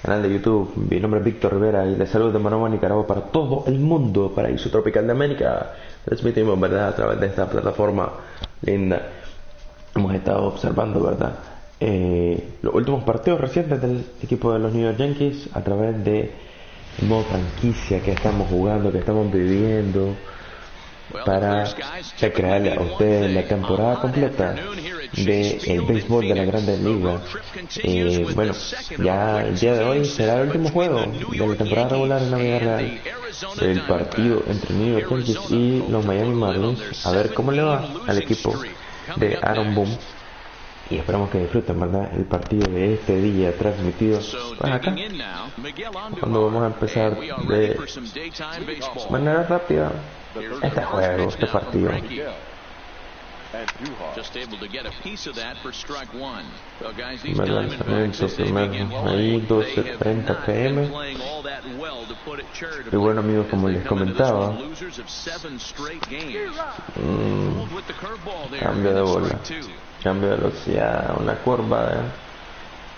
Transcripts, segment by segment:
Canal de YouTube. Mi nombre es Víctor Rivera y les saludo de Managua, Nicaragua, para todo el mundo, paraíso tropical de América. Transmitimos, ¿verdad?, a través de esta plataforma linda. Hemos estado observando, ¿verdad?, los últimos partidos recientes del equipo de los New York Yankees a través de el modo franquicia que estamos jugando, que estamos viviendo, para recrearle a ustedes la temporada completa del béisbol de la Grandes Ligas. Bueno, ya el día de hoy será el último juego de la temporada regular en la vida real, el partido entre New York Yankees y los Miami Marlins. A ver cómo le va al equipo de Aaron Boone, y esperamos que disfruten, ¿verdad?, el partido de este día transmitido pues acá, cuando vamos a empezar de manera rápida este juego, este partido. Lanzamiento primero ahí, 12:30 p.m. Y bueno, amigos, como les comentaba, cambio de bola, cambio de velocidad, una curva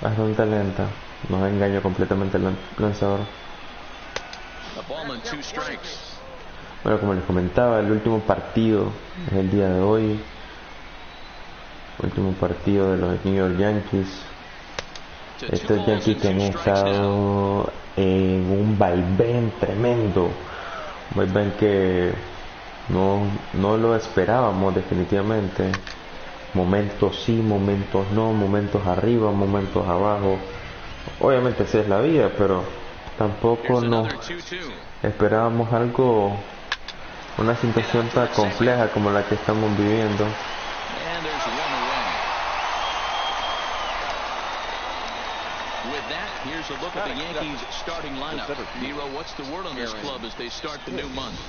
bastante lenta, nos engañó completamente el lanzador. Bueno, como les comentaba, el último partido es el día de hoy, último partido de los New York Yankees. Estos Yankees que han estado en un vaivén tremendo, un vaivén que no lo esperábamos definitivamente. Momentos sí, momentos no, momentos arriba, momentos abajo. Obviamente así es la vida, pero tampoco nos esperábamos algo, una situación tan compleja como la que estamos viviendo. Here's a look at the Yankees starting lineup. Nero, what's the word on this club as they start the new month?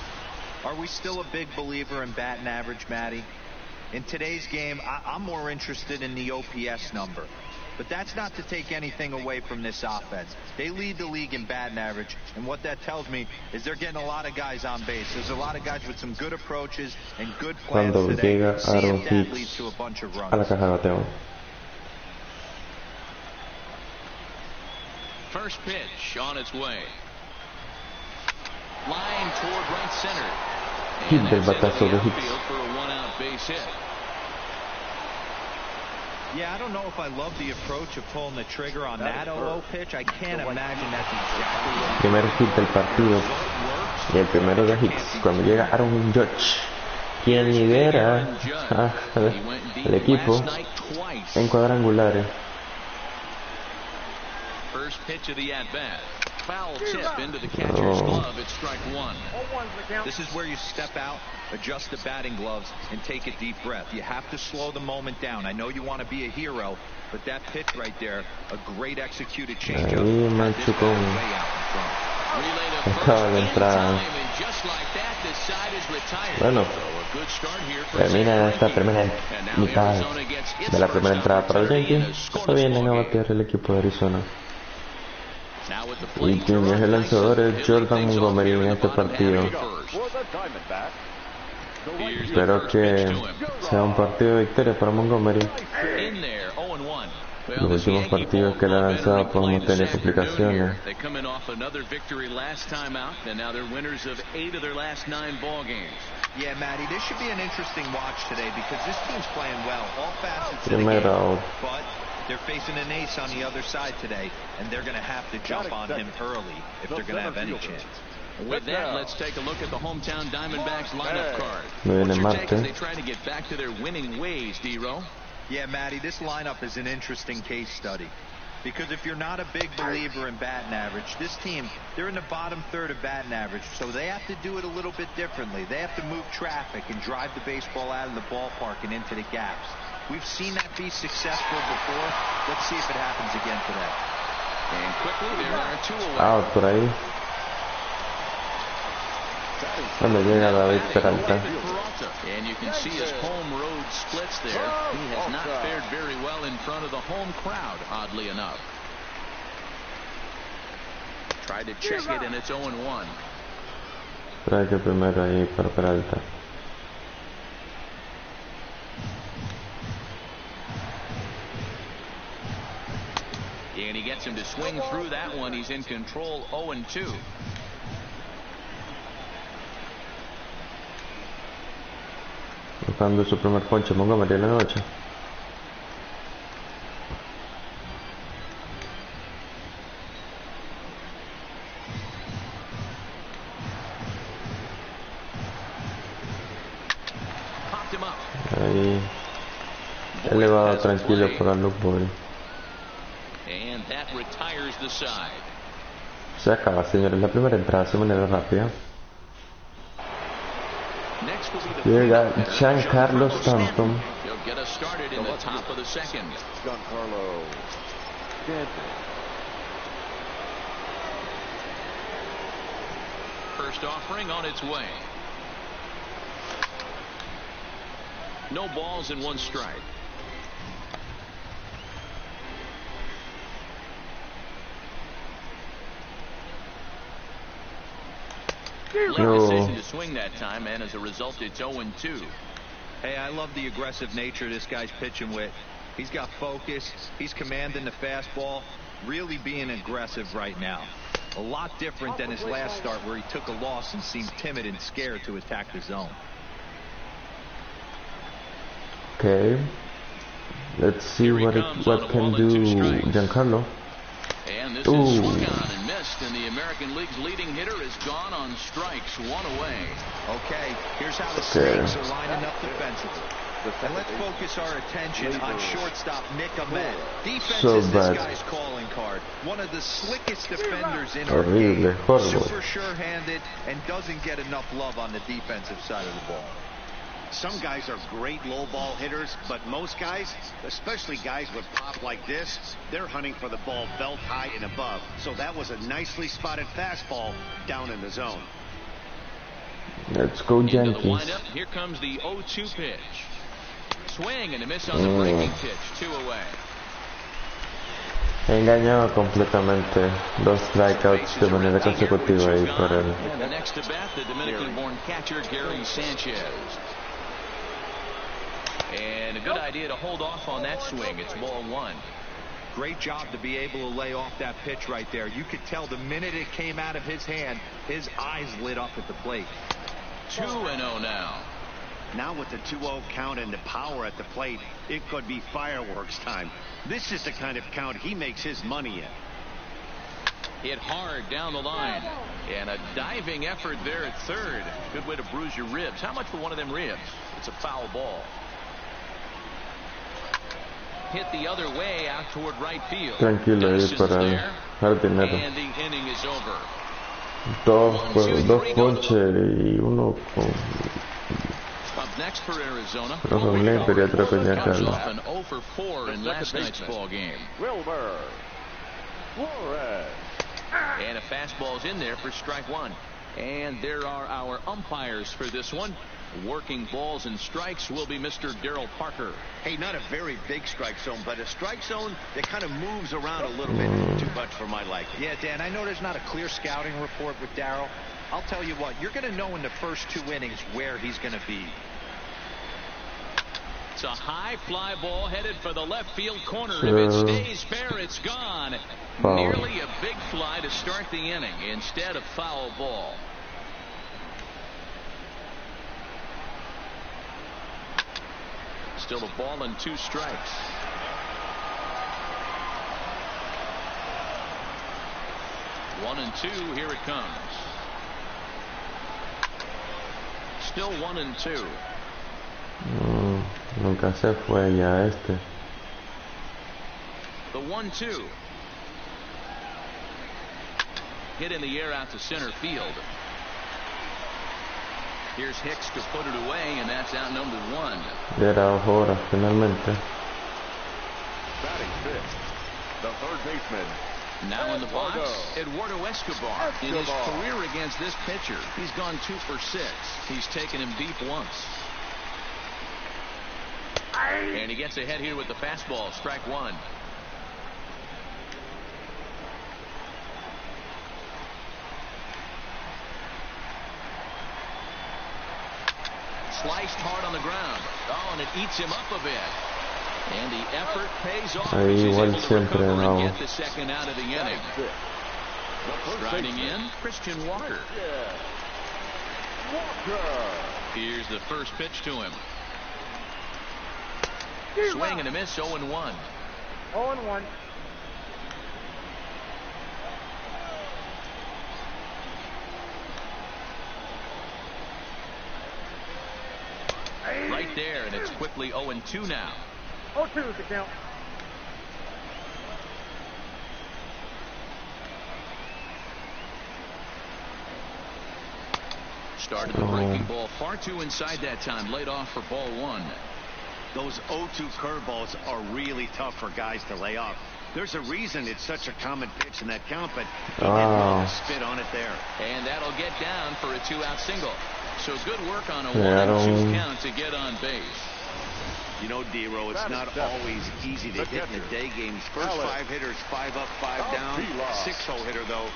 Are we still a big believer in batting average, Matty? In today's game, I'm more interested in the OPS number. But that's not to take anything away from this offense. They lead the league in batting average, and what that tells me is they're getting a lot of guys on base. There's a lot of guys with some good approaches and good plans today. See if that leads to a bunch of runs. A la caja de bateo. First pitch on its way. Line toward right center. Hit del batazo de Hicks. For a one-out base hit. Yeah, I don't know if I love the approach of pulling the trigger on that 0-0 pitch. I can't imagine that's exactly what... Primer hit del partido y el primero de Hicks cuando llega Aaron Judge, quien lidera al equipo en cuadrangulares. First pitch of the at-bat. Foul tip into the catcher's glove. It's strike one. This is where you step out, adjust the batting gloves, and take a deep breath. You have to slow the moment down. I know you want to be a hero, but that pitch right there, a great executed changeup. Ahí Machucón estaba de entrada. Bueno, termina esta primera mitad de la primera entrada para el Yankees. Se vienen a batear el equipo de Arizona. Y quien es el lanzador es Jordan Montgomery en este partido. Espero que sea un partido de victoria para Montgomery. Los últimos partidos que le ha lanzado podemos tener complicaciones. Yeah, Matty, this should be an interesting watch today because this team's playing well. All facets of the Primero game, out. but they're facing an ace on the other side today, and they're going to have to jump on him early if they're going to have any chance. With that, let's take a look at the hometown Diamondbacks lineup card. Viene What's your take Marte. as they try to get back to their winning ways, D-Row? Yeah, Matty, this lineup is an interesting case study. Because if you're not a big believer in batting average, this team, they're in the bottom third of batting average, so they have to do it a little bit differently. They have to move traffic and drive the baseball out of the ballpark and into the gaps. We've seen that be successful before. Let's see if it happens again today. And quickly, there are two away. Out por ahí. Cuando llega David Peralta. And you can see his home road splits there. He has not fared very well in front of the home crowd, oddly enough. Tried to check it, and it's 0-1. Trae primero ahí para Peralta. And he gets him to swing through that one. He's in control, 0-2. Buscando su primer ponche, Montgomery en la noche. Ahí, elevado, tranquilo para Luke Boy. Se acaba, señores, la primera entrada de manera rápida. Llega Giancarlo Stanton. First offering on its way. No balls and one strike. Decision to swing that time, and as a result, it's 0-2. Hey, I love the aggressive nature this guy's pitching with. He's got focus. He's commanding the fastball. Really being aggressive right now. A lot different than his last start where he took a loss and seemed timid and scared to attack the zone. Okay. Let's see what can do Giancarlo. And this is swung on and missed, and the American League's leading hitter is gone on strikes, one away. Okay, here's how the Snakes are lining up defensively. And let's focus our attention on shortstop Nick Ahmed. Defense is this guy's calling card. One of the slickest defenders in our game. Super sure-handed and doesn't get enough love on the defensive side of the ball. Some guys are great low ball hitters, but most guys, especially guys with pop like this, they're hunting for the ball belt high and above. So that was a nicely spotted fastball down in the zone. Let's go Yankees. Here comes the 0-2 pitch. Swing and a miss on the breaking pitch, 2 away. Engañado completamente. 2 strikeouts de manera consecutiva ahí por él. And the next to bat, the Dominican-born catcher Gary Sanchez. And a good idea to hold off on that swing. It's ball 1. Great job to be able to lay off that pitch right there. You could tell the minute it came out of his hand, his eyes lit up at the plate. 2-0 now. Now with the 2-0 count and the power at the plate, it could be fireworks time. This is the kind of count he makes his money in. Hit hard down the line. And a diving effort there at third. Good way to bruise your ribs. How much for one of them ribs? It's a foul ball. Hit the other way out toward right field. Tranquilo ahí para el jardinero. And the inning is over. Dos ponches y uno con... Up next for Arizona. Giancarlo. An 0 for 4 in last night's ball game. And a fastball's in there for strike 1. And there are our umpires for this one. Working balls and strikes will be Mr. Darryl Parker. Hey, not a very big strike zone, but a strike zone that kind of moves around a little bit too much for my liking. Yeah, Dan, I know there's not a clear scouting report with Darryl. I'll tell you what, you're going to know in the first 2 innings where he's going to be. It's a high fly ball headed for the left field corner. If it stays fair, it's gone. Foul. Nearly a big fly to start the inning instead of foul ball. Still a ball and 2 strikes. One and 2. Here it comes. Still 1 and 2. Nunca se fue ya este. The 1-2. Hit in the air out to center field. Here's Hicks to put it away, and that's out number 1. Ya era hora finalmente. Batting fifth, the third baseman. Now in the box, Eduardo Escobar. In his career against this pitcher, he's gone 2 for 6. He's taken him deep once. And he gets ahead here with the fastball, strike 1. Sliced hard on the ground. Oh, and it eats him up a bit. And the effort pays off. Ahí He's igual able to siempre recover no. and get the second out of the inning. Striding in, Christian Walker. Here's the first pitch to him. Swing and a miss, 0-1. 0-1. Right there, and it's quickly 0-2 now. 0-2 is the count. Started the breaking ball far too inside that time. Laid off for ball one. Those 0-2 curveballs are really tough for guys to lay off. There's a reason it's such a common pitch in that count, but he did well to spit on it there. And that'll get down for a 2-out single. So good work on a 1-2 count to get on base. You know, D-Row, it's not always easy to hit in the day games. First 5 hitters, 5 up, 5 down. 6-hole hitter, though.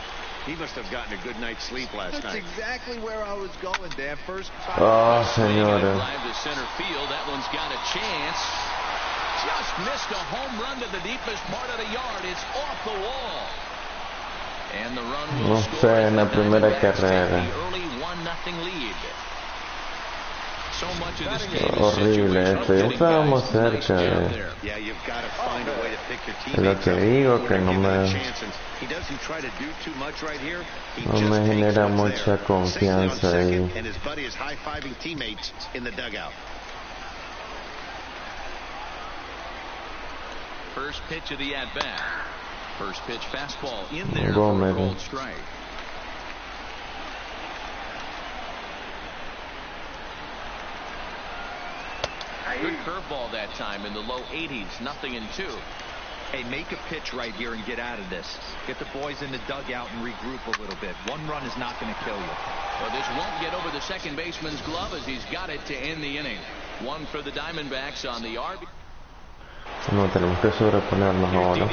He must have gotten a good night's sleep last night. That's exactly where I was going there. First 5. Señores. Drive to center field. That one's got a chance. Just missed a home run to the deepest part of the yard. It's off the wall. And the run will score en la primera carrera. The early 1-0 lead. So much of this game Horrible esto. Ya estábamos cerca de... Yeah, you've got to find a way to pick your Es lo que digo, que no me... He doesn't try to do too much right here. No me genera mucha confianza ahí. And his buddy is high-fiving teammates in the dugout. First pitch of the at-bat. First pitch fastball in there Go, for a man. cold strike. Good curveball that time in the low 80s. 0-2. Hey, make a pitch right here and get out of this. Get the boys in the dugout and regroup a little bit. One run is not going to kill you. Well, this won't get over the second baseman's glove as he's got it to end the inning. One for the Diamondbacks on the RB. No, tenemos que sobreponernos ahora.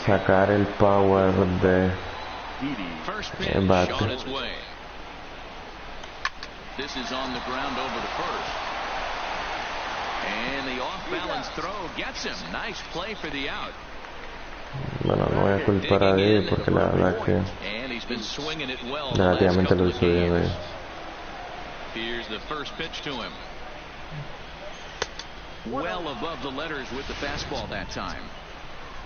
Sacar el power de First pitch bate. on its way. This is on the ground over to first. And the off-balance throw gets him. Nice play for the out. Bueno, no voy a culpar a David porque la verdad que And he's been swinging it well. relativamente lo hizo bien hoy. Here's the first pitch to him. Well above the letters with the fastball that time.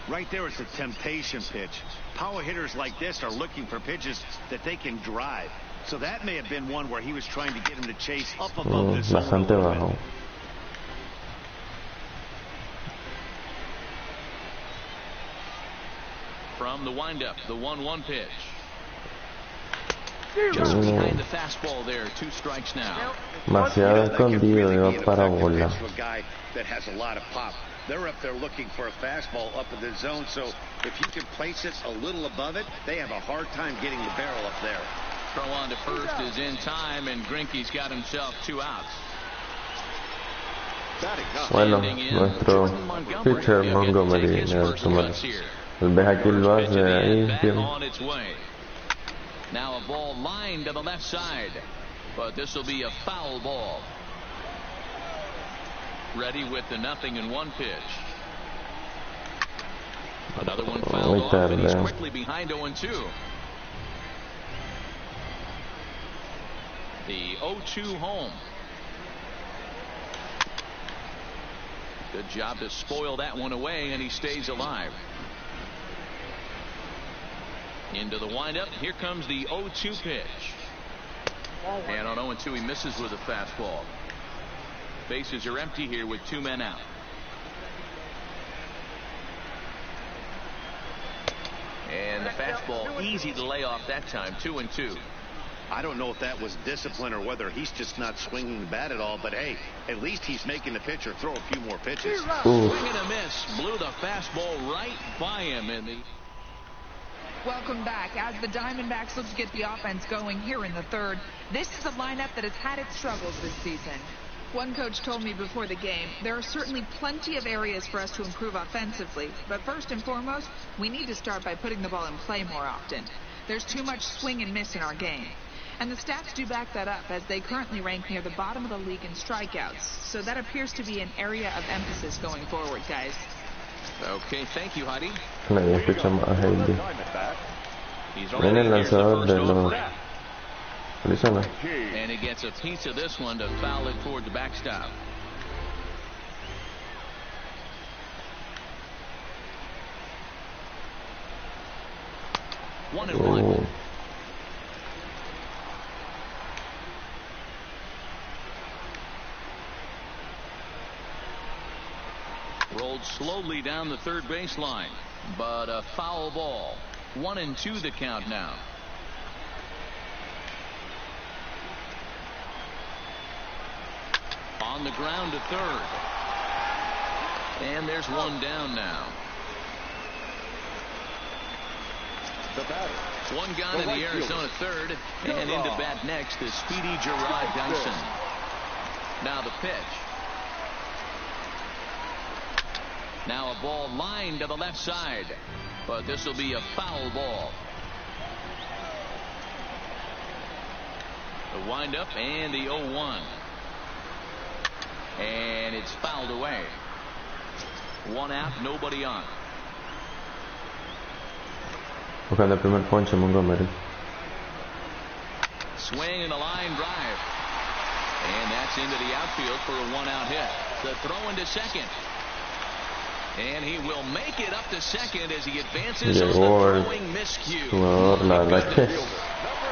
Right there is a temptation pitch. Power hitters like this are looking for pitches that they can drive. So that may have been one where he was trying to get him to chase up above this zone a Bastante little bit. bajo. From the windup, the 1-1 pitch. Just behind the fastball there. 2 strikes now. Demasiado escondido y va para bola. To a guy that has a lot of pop. They're up there looking for a fastball up in the zone, so if you can place it a little above it, they have a hard time getting the barrel up there. Throw on to first is in time, and Greinke's got himself 2 outs. Bueno, nuestro pitcher Montgomery en el tomar. Ves aquí lo hace ahí. Now a ball lined to the left side, but this will be a foul ball. Ready with the 0-1 pitch. Another one fouled off, and he's quickly behind 0-2. The 0-2 home. Good job to spoil that one away, and he stays alive. Into the windup. Here comes the 0-2 pitch. And on 0-2, he misses with a fastball. Bases are empty here with 2 men out. And the fastball easy to lay off that time. 2-2. I don't know if that was discipline or whether he's just not swinging the bat at all, but hey, at least he's making the pitcher throw a few more pitches. Swing and a miss. Blew the fastball right by him in the... Welcome back. As the Diamondbacks look to get the offense going here in the third, this is a lineup that has had its struggles this season. One coach told me before the game, there are certainly plenty of areas for us to improve offensively, but first and foremost, we need to start by putting the ball in play more often. There's too much swing and miss in our game. And the stats do back that up, as they currently rank near the bottom of the league in strikeouts. So that appears to be an area of emphasis going forward, guys. Okay, thank you, Heidi. Nadie escucha más a Heidi. He's Viene el here's the lanzador first de over. los Arizona. And he gets a piece of this one to foul it toward the backstop. One and one. Oh. Rolled slowly down the third baseline, but a foul ball. 1-2 the count now. On the ground to third. And there's one down now. One gone in the Arizona third, and into bat next is speedy Gerard Dyson. Now the pitch. Now a ball lined to the left side, but this will be a foul ball. The windup and the 0-1. And it's fouled away. One out, nobody on. Buscando el primer ponche, Montgomery. Swing and a line drive. And that's into the outfield for a one-out hit. The throw into second. And he will make it up to second as he advances on the throwing miscue. Jugador, la verdad que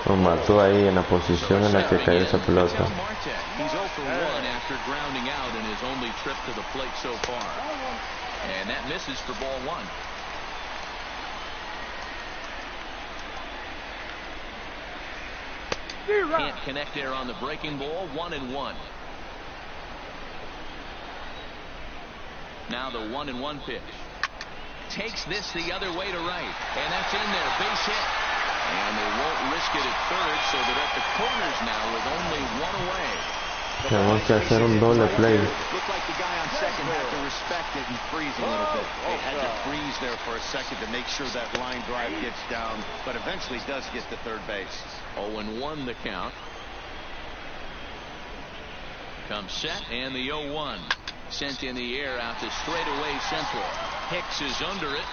lo mató ahí en la posición en la que cayó esa pelota. He's 0 for 1 after grounding out in his only trip to the plate so far. And that misses for ball one. Can't connect there on the breaking ball. 1-1. Now the 1-1 pitch. Takes this the other way to right. And that's in there. Base hit. And they won't risk it at third, so they're at the corners now with only one away. Tenemos que hacer un doble play. Looked like the guy on second had to respect it and freeze a little bit. They had to freeze there for a second to make sure that line drive gets down, but eventually does get to third base. 0-1 the count. Comes set and the 0-1. Sent in the air out to straightaway central. Hicks is under it.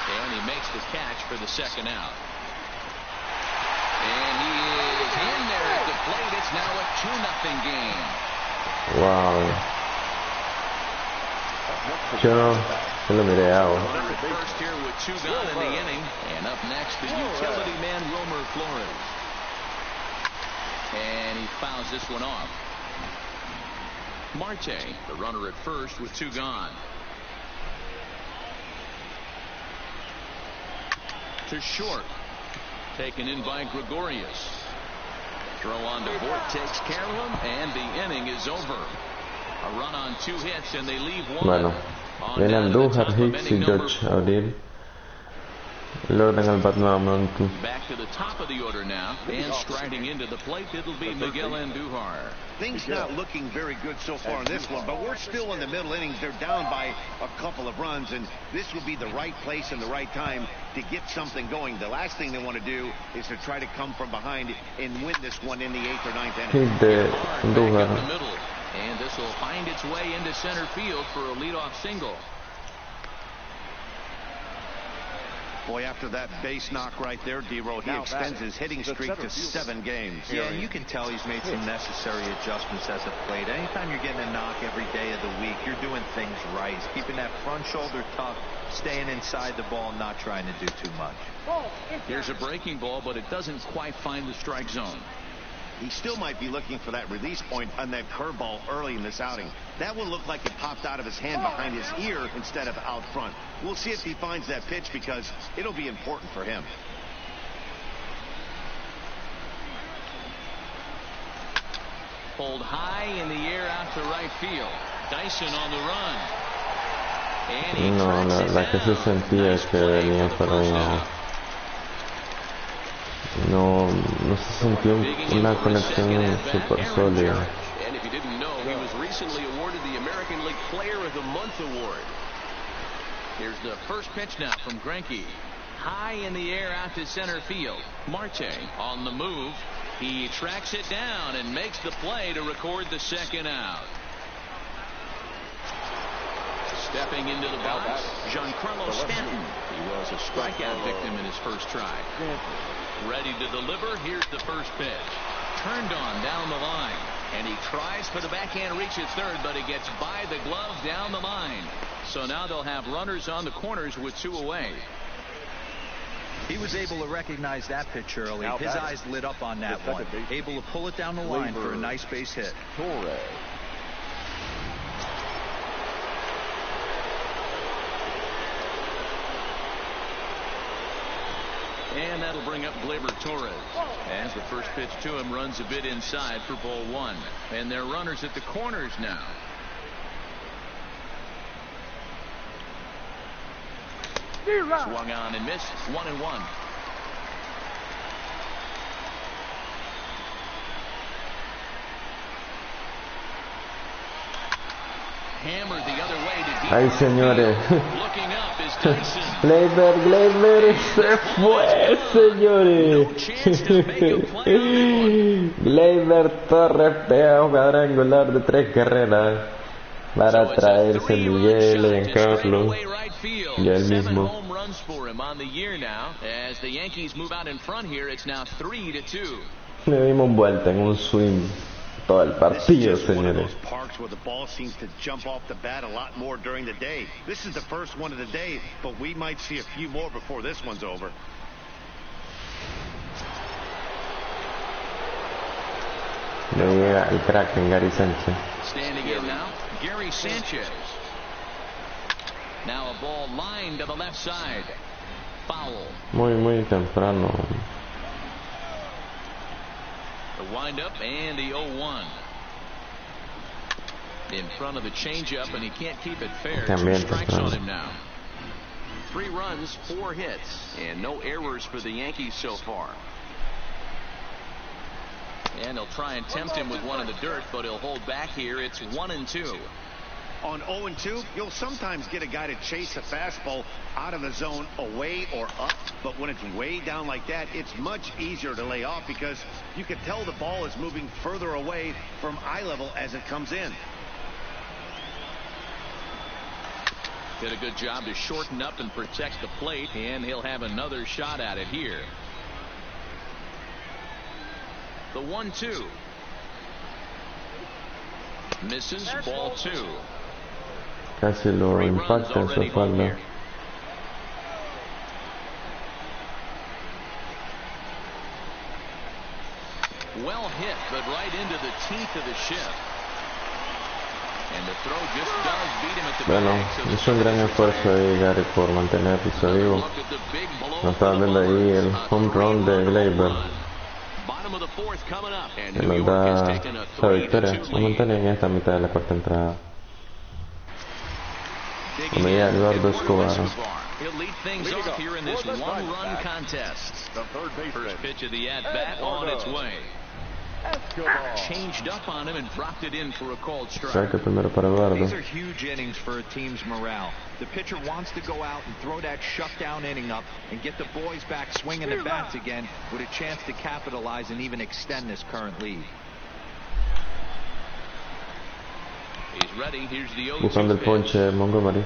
And he makes the catch for the second out. And he is in there at the plate. It's now a 2-0 game. Wow. Yo lo miré out. First here with 2 gone in the inning. And up next, the utility man, Wilmer Flores. And he fouls this one off. Marte, the runner at first with 2 gone. To short. Taken in by Gregorius. Throw on to Bort, takes care of him, and the inning is over. A run on 2 hits, and they leave one. Bueno, viene Andújar, Hicks y George Abril. Logran el bat nuevamente. Back to the top of the order now, and striding into the plate, it'll be Miguel Andújar. Things not looking very good so far in this one, but we're still in the middle innings. They're down by a couple of runs, and this would be the right place and the right time to get something going. The last thing they want to do is to try to come from behind and win this one in the 8th or 9th inning. Hit de Back Andújar. up the middle, and this will find its way into center field for a leadoff single. Boy, after that base knock right there, D-Roll, he extends his hitting streak to 7 games. Yeah, you can tell he's made some necessary adjustments at the plate. Anytime you're getting a knock every day of the week, you're doing things right. He's keeping that front shoulder tough, staying inside the ball, and not trying to do too much. Here's a breaking ball, but it doesn't quite find the strike zone. He still might be looking for that release point on that curveball early in this outing. That one looked like it popped out of his hand behind his ear instead of out front. We'll see if he finds that pitch because it'll be important for him. Pulled high in the air out to right field. Dyson on the run. And he No, tracks it la que se down. sentía Nice que play venía for the para first allá. out. No se sintió una conexión super sólida. And if you didn't know, he was recently awarded the American League Player of the Month award. Here's the first pitch now from Greinke. high in the air out to center field. Marte on the move. He tracks it down and makes the play to record the second out. Stepping into the box, Giancarlo Stanton. He was a strikeout victim in his first try. Ready to deliver. Here's the first pitch. Turned on down the line. And he tries for the backhand reach at third, but it gets by the glove down the line. So now they'll have runners on the corners with 2 away. He was able to recognize that pitch early. His eyes lit up on that one. Able to pull it down the line for a nice base hit. And that'll bring up Gleyber Torres. As the first pitch to him runs a bit inside for ball 1. And they're runners at the corners now. Swung on and missed. 1-1. Hammered the other way to deep. Ay, señores. Looking up is Tyson. Gleyber se fue, señores. Gleyber Torres pega un cuadrangular de 3 carreras para traerse a Miguel y Carlos y él mismo. Home runs for him on the year now. As the Yankees move out in front here, it's now 3-2. Le dimos vuelta en un swing todo el partido, señores. Parks where the ball seems to jump off the bat a lot more during the day. This is the first one of the day, but we might see a few more before this one's over. Le llega el crack en Gary Sánchez. Standing in now, Gary Sanchez. Now a ball lined to the left side. Foul. Muy temprano. The windup and the 0-1. In front of the changeup, and he can't keep it fair. 2 strikes on him now. 3 runs, 4 hits, and no errors for the Yankees so far. And they'll try and tempt him with one in the dirt, but he'll hold back here. It's 1-2. On 0-2, you'll sometimes get a guy to chase a fastball out of the zone away or up, but when it's way down like that, it's much easier to lay off because you can tell the ball is moving further away from eye level as it comes in. Did a good job to shorten up and protect the plate, and he'll have another shot at it here. The 1-2. Misses, ball 2. Casi lo impacta en su espalda. Well hit, but right into the teeth of the shift. And the throw just does beat him at the Bueno, hizo un gran esfuerzo ahí Gary por mantenerse vivo. No estaba viendo ahí el home run de Gleyber. Que nos da esa victoria. Nos mantiene en esta mitad de la cuarta entrada. Como ya Eduardo Escobar. He'll lead things off here in this 1-run contest. First pitch of the at-bat on its way. Changed up on him and dropped it in for a called strike. These are huge innings for a team's morale. The pitcher wants to go out and throw that shutdown inning up and get the boys back swinging the bats again with a chance to capitalize and even extend this current lead. He's ready. Here's the 0-2 Buscando el ponche Montgomery.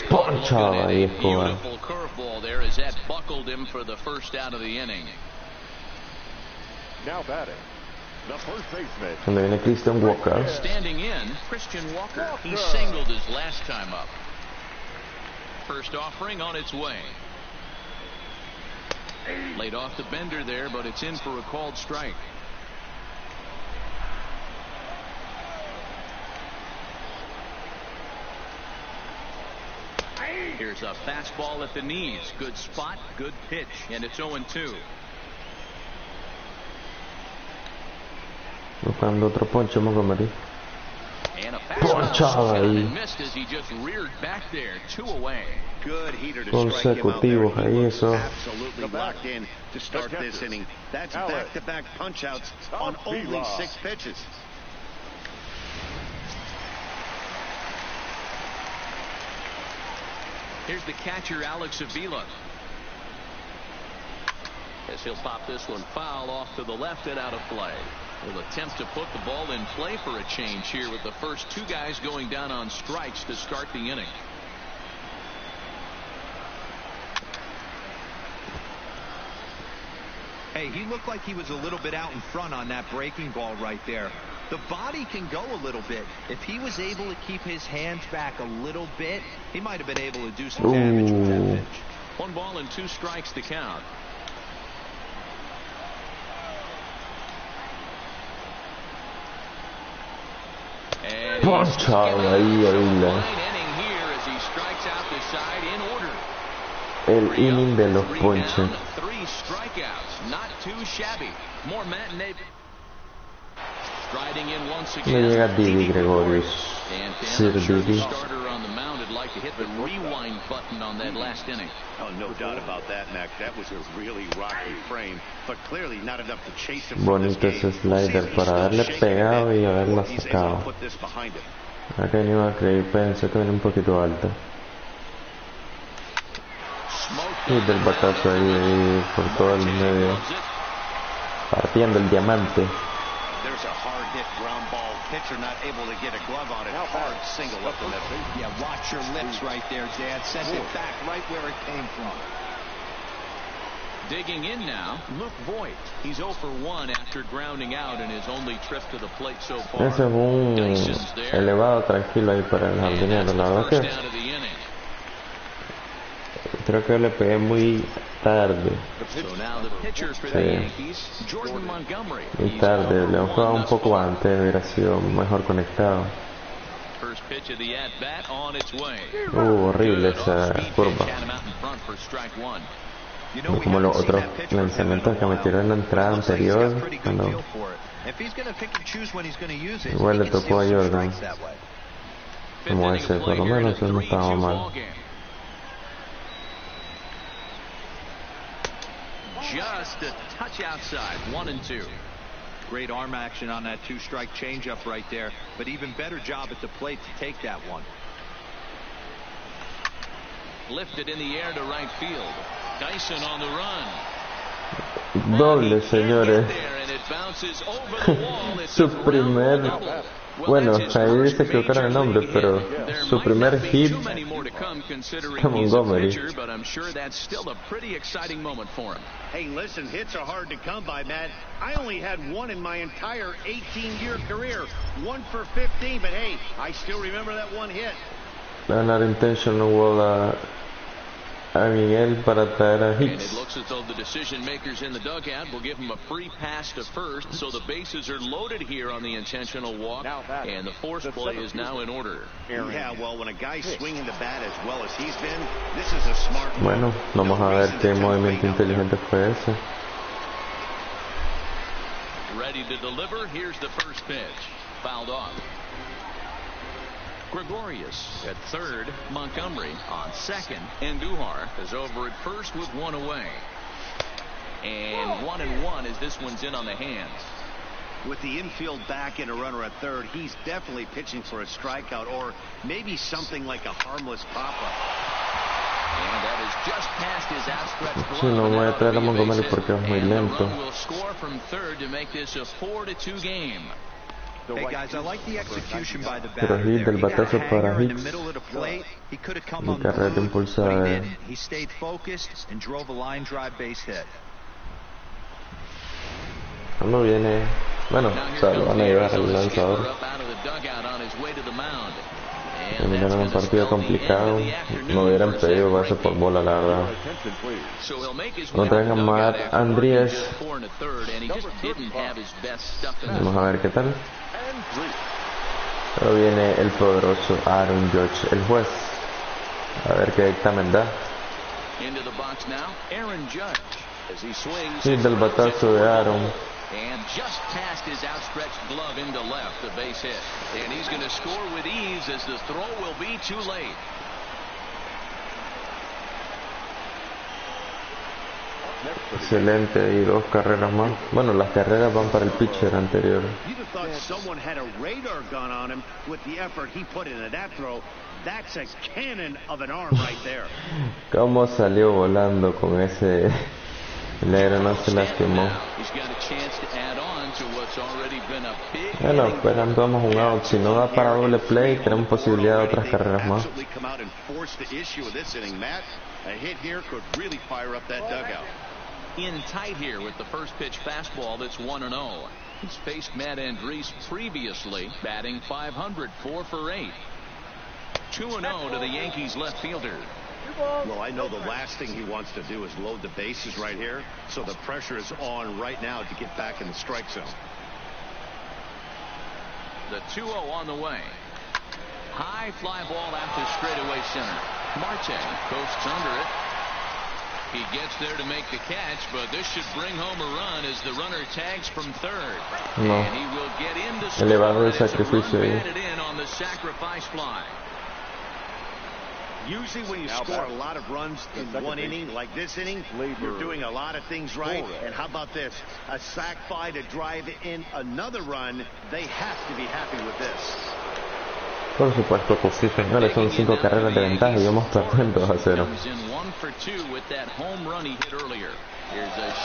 Ponchado ahí Escobar. Beautiful curveball there as that buckled him for the first out of the inning. Now batting, the first baseman. Donde viene Christian Walker. Standing in, Christian Walker. He singled his last time up. First offering on its way. Laid off the bender there, but it's in for a called strike. Here's a fastball at the knees. Good spot, good pitch, and it's 0-2. Buscando otro ponche Montgomery. And a Ponchado ahí. missed as he just reared back there. 2 away. Good heater to strike him out there. Consecutivos ahí eso. Absolutely locked in to start this inning. That's back-to-back punch-outs on only 6 pitches. Here's the catcher, Alex Avila. As he'll pop this one foul off to the left and out of play. Will attempt to put the ball in play for a change here with the first two guys going down on strikes to start the inning. Hey, he looked like he was a little bit out in front on that breaking ball right there. The body can go a little bit. If he was able to keep his hands back a little bit, he might have been able to do some damage with that pitch. 1 ball and 2 strikes to count. And el inning de los ponches. 3 strikeouts, not too shabby. More matinee. Striding in once No again. llega Didi Gregorius. Sir Didi. Starter on the mound would like to hit the rewind button on that last inning. Oh, no doubt about that, Mac. That was a really rocky frame, but clearly not enough to chase him. Bonito ese slider para haberle pegado y haberlo sacado. Acá no iba a creer, pensé que venía un poquito alto. Y del batazo ahí por todo el medio. Partiendo el diamante. There's a hard hit ground ball. Pitcher not able to get a glove on it. Hard single up the left. Yeah, watch your lips right there, Dad. Sent it back right where it came from. Digging in now, Luke Voigt. He's 0 for 1 after grounding out in his only trip to the plate so far. Ese es un elevado tranquilo ahí para el jardinero. La verdad que creo que le pegué muy tarde. So now the pitcher for the Yankees, Jordan Montgomery. Muy tarde, le han jugado un poco antes, hubiera sido mejor conectado. First pitch of the at bat on its way. Horrible esa curva. No como los otros lanzamientos que metieron en la entrada anterior. Cuando igual le tocó a Jordan. Como ese, por lo menos eso no estaba mal. Just a touch outside, 1-2. Great arm action on that 2-strike changeup right there, but even better job at the plate to take that one. Lifted in the air to right field. Dyson on the run. Doble, señores. Su primer, bueno, ahí se equivocaron el nombre, pero su primer hit a Montgomery. Hey, listen, hits are hard to come by, Matt. I only had one in my entire 18-year career. 1 for 15, but hey, I still remember that one hit. Not intentional a Miguel para traer a hits. And it looks as though the decision makers in the dugout will give him a free pass to first, so the bases are loaded here on the intentional walk, and the force play is now in order. Yeah, well, when a guy's swinging the bat as well as he's been, this is a smart move. Bueno, vamos a ver qué movimiento inteligente fue ese. Ready to deliver. Here's the first pitch. Fouled off. Gregorius at third, Montgomery on second, and Duhar is over at first with 1 away. And 1-1 as this one's in on the hands. With the infield back and a runner at third, he's definitely pitching for a strikeout or maybe something like a harmless pop-up. And that is just past his outstretched glove. Sí, no voy a traer a Montgomery porque es muy lento. Will score from third to make this a 4-2 game. Hey guys, I like the execution by the Pero batter hit there. del batazo para In the hits middle of the plate, he could have come y carrera unglued, impulsada but he de didn't. He stayed focused and drove a line drive base hit. cuando viene, bueno, o sea, lo van a llevar al lanzador. Terminaron un partido complicado, no hubieran pedido base por bola, la verdad. No traigan más Andrías. Vamos a ver qué tal. Pero viene el poderoso Aaron Judge, el juez. A ver qué dictamen da. Sí, del batazo de Aaron. And just past his outstretched glove into left, the base hit. And he's going to score with ease as the throw will be too late. Excelente, y 2 carreras más. Bueno, las carreras van para el pitcher anterior. Cómo salió volando con ese. El aire no se lastimó. Bueno, pues andamos un out. Si no da para doble play, tenemos posibilidad de otras carreras más. In tight here with the first pitch fastball that's 1-0. He's faced Matt Andriese previously, batting .500, 4 for 8. 2-0 to the Yankees left fielder. Well, I know the last thing he wants to do is load the bases right here, so the pressure is on right now to get back in the strike zone. The 2-0 on the way. High fly ball out to straightaway center. Marte coasts under it. He gets there to make the catch, but this should bring home a run as the runner tags from third. No. And he will get into Elevado el score. sacrificio ahí. Batted in on the sacrifice fly. Usually when you score a lot of runs in one inning, like this inning, you're doing a lot of things right. And how about this? A sac fly to drive in another run. They have to be happy with this. Por supuesto que sí, señores, son 5 carreras de ventaja y vamos perdiendo 2-0.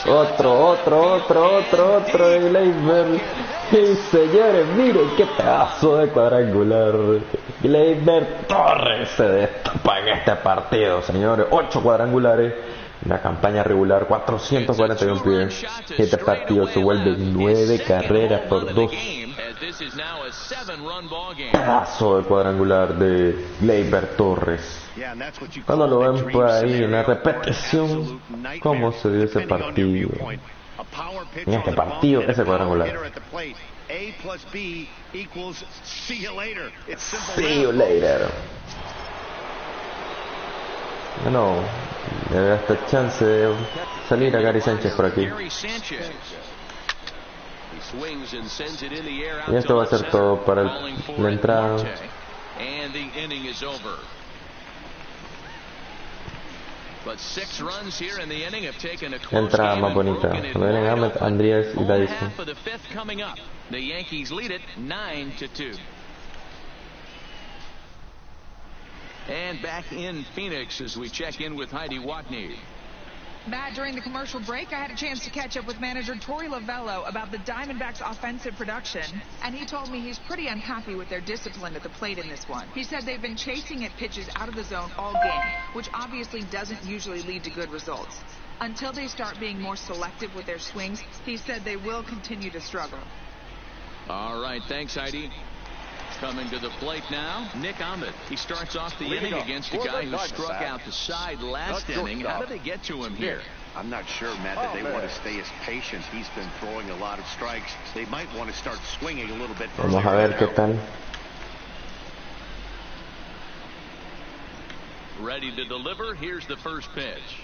Otro de Gleyber. Y señores, miren qué pedazo de cuadrangular. Gleyber Torres se destapa en este partido, señores. 8 cuadrangulares. Una campaña regular, 441 pies. Este partido se vuelve 9 carreras por 2. Pedazo de cuadrangular de Gleyber Torres. Cuando lo ven por ahí en la repetición, cómo se dio ese partido. En este partido, ese cuadrangular. See you later. Bueno, le da esta chance de salir a Gary Sánchez por aquí. Y esto va a ser todo para la entrada. La entrada más bonita. Cuando vienen Ahmed, Andrías y Dyson. And back in Phoenix as we check in with Heidi Watney. Matt, during the commercial break, I had a chance to catch up with manager Torey Lovello about the Diamondbacks' offensive production, and he told me he's pretty unhappy with their discipline at the plate in this one. He said they've been chasing at pitches out of the zone all game, which obviously doesn't usually lead to good results. Until they start being more selective with their swings, he said they will continue to struggle. All right, thanks, Heidi. Coming to the plate now, Nick Ahmed. He starts off the inning against a guy who struck out the side last inning. How did they get to him here? I'm not sure, Matt, that they want to stay as patient. He's been throwing a lot of strikes. They might want to start swinging a little bit earlier. Vamos a ver qué tal. Ready to deliver. Here's the first pitch.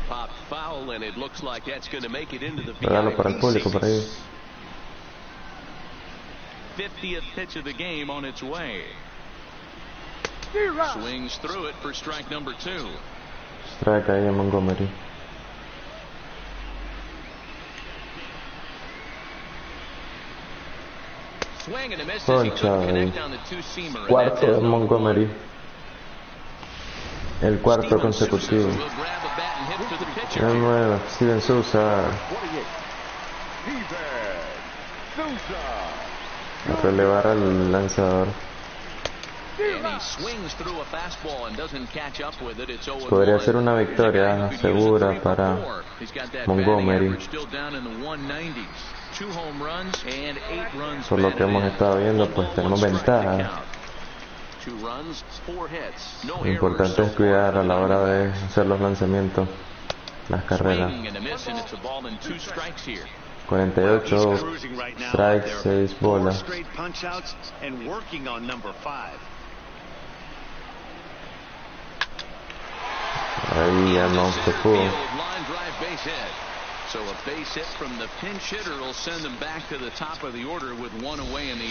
Pop foul, and it looks like that's going to make it into the VIP. 50th pitch of the game on its way. Swings through it for strike number 2. Strike ahí a Montgomery. Swing and a miss as he couldn't connect on the two-seamer. Cuarto de Montgomery. El cuarto consecutivo. De nuevo, Steven Souza. A relevar al lanzador. Podría ser una victoria segura para Montgomery. Por lo que hemos estado viendo, pues tenemos ventaja. Lo importante es cuidar a la hora de hacer los lanzamientos, las carreras. 48 strikes, 6 bolas. Ahí ya no se pudo.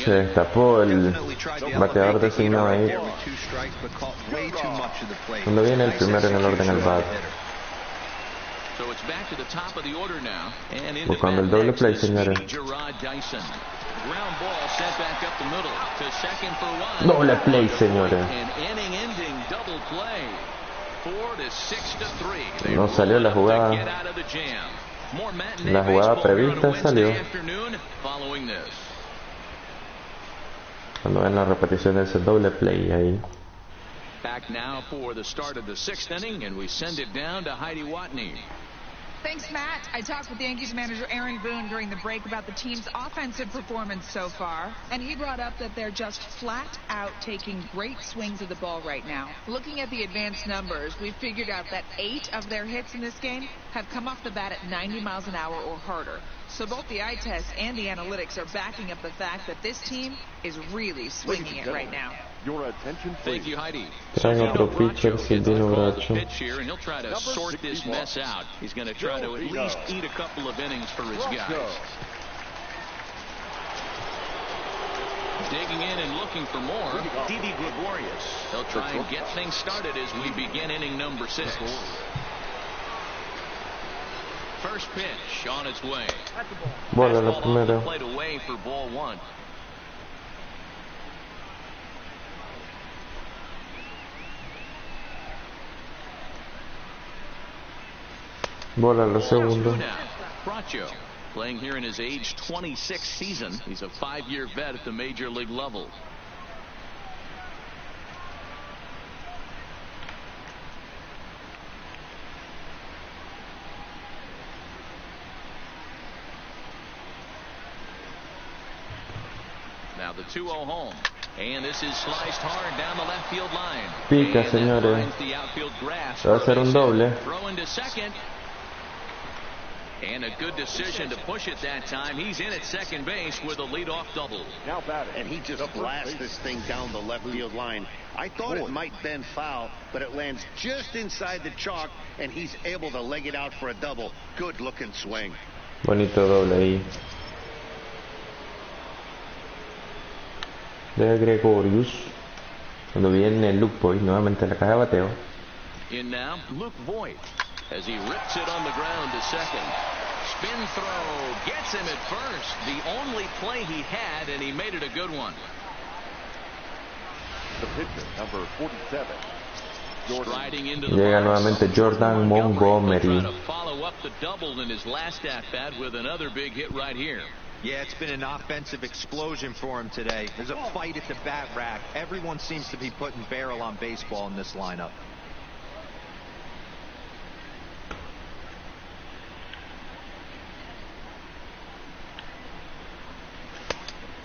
Se destapó el bateador designado ahí. Cuando viene el primero en el orden al bat. Buscando el doble play, señores. Doble play, señores. No salió la jugada. La jugada prevista salió. Cuando ven la repetición de ese doble play ahí. Back now for the start of the 6th inning, and we send it down to Heidi Watney. Thanks, Matt. I talked with Yankees manager Aaron Boone during the break about the team's offensive performance so far, and he brought up that they're just flat out taking great swings of the ball right now. Looking at the advanced numbers, we figured out that 8 of their hits in this game have come off the bat at 90 miles an hour or harder. So both the eye test and the analytics are backing up the fact that this team is really swinging it right now. Your attention, please. Thank you, Heidi. Traen otro pitcher, Silvino Bracho. Pitch here, and he'll try to sort this mess out. He's going to try to at least eat a couple of innings for his guys. Digging in and looking for more. Didi Gregorius. They'll try and get things started as we begin inning number 6. First pitch on its way. Bola la primera. Played away for ball 1. Bola la segunda. Bracho, playing here in his age 26 season. He's a 5-year vet at the major league level. Now the 2-0 home. And this is sliced hard down the left field line. Pica, señores. Va a ser un doble. Throw into second. And a good decision to push it that time. He's in at second base with a leadoff double. Now batting. And he just blasts this thing down the left field line. I thought it might bend foul, but it lands just inside the chalk, and he's able to leg it out for a double. Good looking swing. Bonito doble ahí. De Gregorius. Cuando viene Luke Voigt nuevamente a la caja de bateo. In now, Luke Voigt, as he rips it on the ground to second. Spin throw gets him at first. The only play he had, and he made it a good one. The pitcher, number 47. Llega nuevamente Jordan Montgomery. Follow up the double in his last at bat with another big hit right here. Yeah, it's been an offensive explosion for him today. There's a fight at the bat rack. Everyone seems to be putting barrel on baseball in this lineup.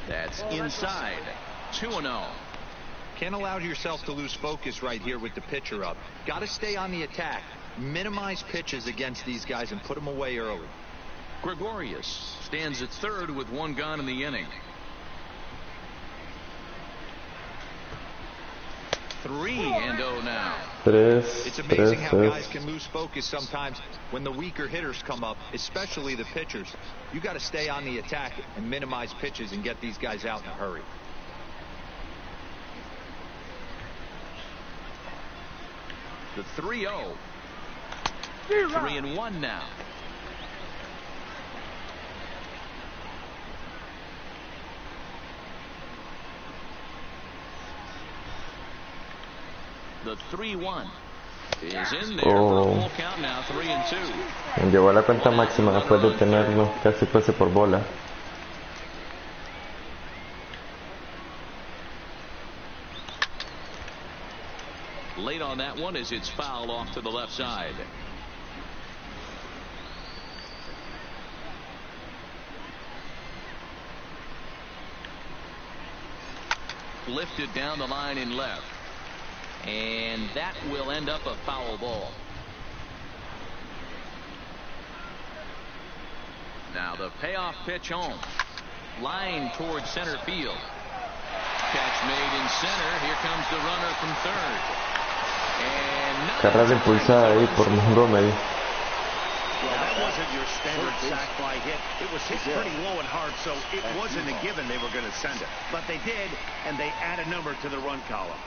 That's inside. 2-0. Can't allow yourself to lose focus right here with the pitcher up. Got to stay on the attack. Minimize pitches against these guys and put them away early. Gregorius stands at third with 1 gone in the inning. 3-0 now. It's amazing how guys can lose focus sometimes when the weaker hitters come up, especially the pitchers. You got to stay on the attack and minimize pitches and get these guys out in a hurry. The 3-0. 3-1 now. The 3-1 is in there for a full count now. 3-2. Llegó a la cuenta máxima después de tenerlo casi fuese por bola. Late on that one as it's fouled off to the left side. Lifted down the line in left. And that will end up a foul ball. Now the payoff pitch home. Line towards center field. Catch made in center. Here comes the runner from third. And carrera impulsada ahí por Montgomery. Well, that wasn't your standard sac fly hit. It was hit pretty low and hard, so it wasn't a given they were going to send it. But they did, and they add a number to the run column.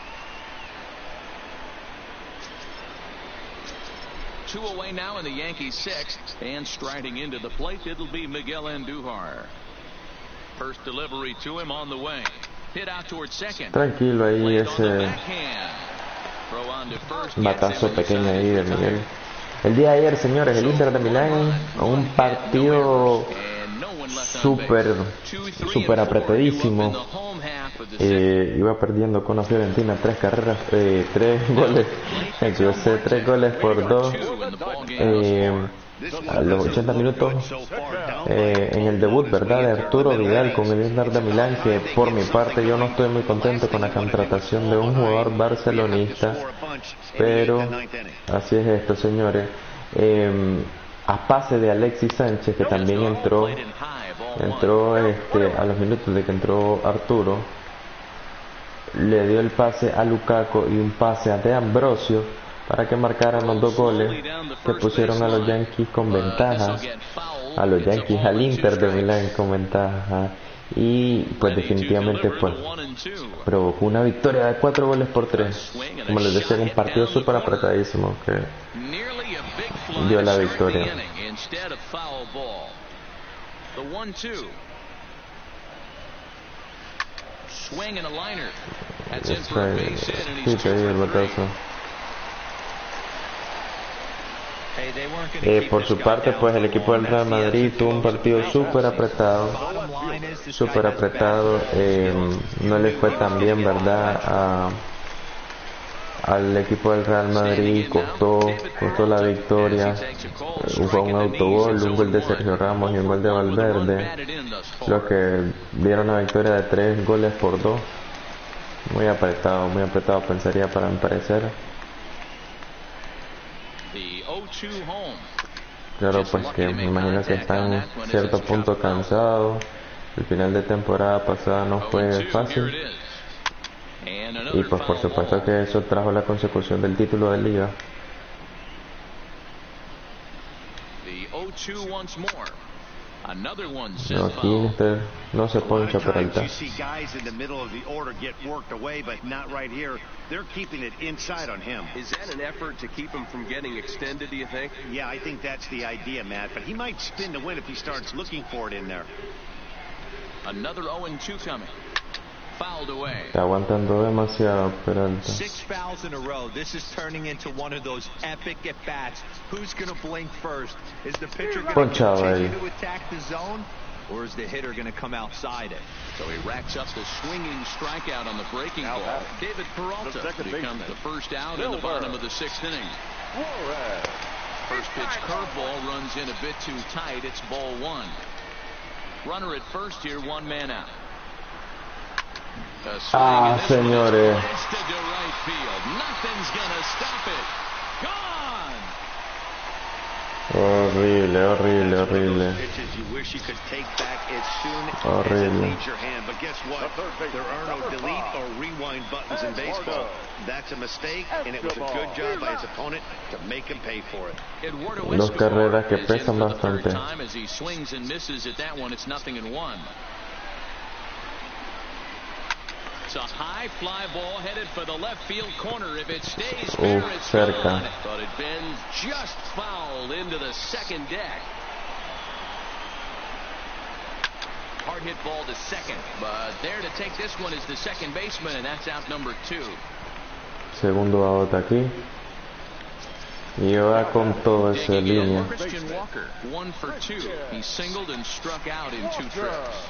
2 away now in the Yankees 6th, and striding into the plate, it'll be Miguel Andujar. First delivery to him on the way. Hit out towards second. Tranquilo ahí ese batazo pequeño ahí de Miguel. El día de ayer, señores, el Inter de Milán con un partido súper apretadísimo. Iba perdiendo con la Fiorentina 3 goles, 3 goles por 2 a los 80 minutos en el debut, ¿verdad?, de Arturo Vidal con el Inter de Milán, que por mi parte yo no estoy muy contento con la contratación de un jugador barcelonista, pero así es esto, señores. A pase de Alexis Sánchez, que también entró a los minutos de que entró Arturo, le dio el pase a Lukaku y un pase a De Ambrosio para que marcaran los 2 goles que pusieron a los Yankees con ventaja, al Inter de Milán con ventaja, y pues definitivamente pues provocó una victoria de 4 goles por 3. Como les decía, un partido súper apretadísimo que dio la victoria. El batazo. Por su parte, pues el equipo del Real Madrid tuvo un partido súper apretado. No le fue tan bien, ¿verdad?, al equipo del Real Madrid. Costó la victoria. Hubo un autogol, un gol de Sergio Ramos y un gol de Valverde, lo que dieron la victoria de 3 goles por 2. Muy apretado, pensaría, para mi parecer. Claro, pues que me imagino que están en cierto punto cansados. El final de temporada pasada no fue fácil, y pues por supuesto que eso trajo la consecución del título de liga. No, aquí no se poncha Peralta. They're keeping it inside on him. Is that an effort to keep him from getting extended, do you think? Yeah, I think that's the idea, Matt. But he might spin to win if he starts looking for it in there. Another 0-2 coming. Fouled away. Está aguantando demasiado Peralta. 6 fouls in a row. This is turning into one of those epic at-bats. Who's going to blink first? Is the pitcher going to continue to attack the zone, or is the hitter going to come outside it? So he racks up the swinging strikeout on the breaking ball. David Peralta becomes the first out in the bottom of the 6th inning. First pitch curveball runs in a bit too tight. It's ball 1. Runner at first here, 1 man out. Señores. Nothing's gonna stop it. Gone. Horrible. Pitches you wish you could take back as soon as it leaves your hand. But guess what? There are no delete or rewind buttons in baseball. That's a mistake, and it was a good job by his opponent to make him pay for it. Dos carreras que pesan bastante. As he swings and misses at that one, it's 0-1. It's a high fly ball headed for the left field corner. If it stays fair, it's cerca. But it bends just fouled into the second deck. Hard hit ball to second, but there to take this one is the second baseman, and that's out number 2. Segundo out aquí. Y va con todo esa línea. Christian Walker, 1 for 2. He singled and struck out in 2 trips.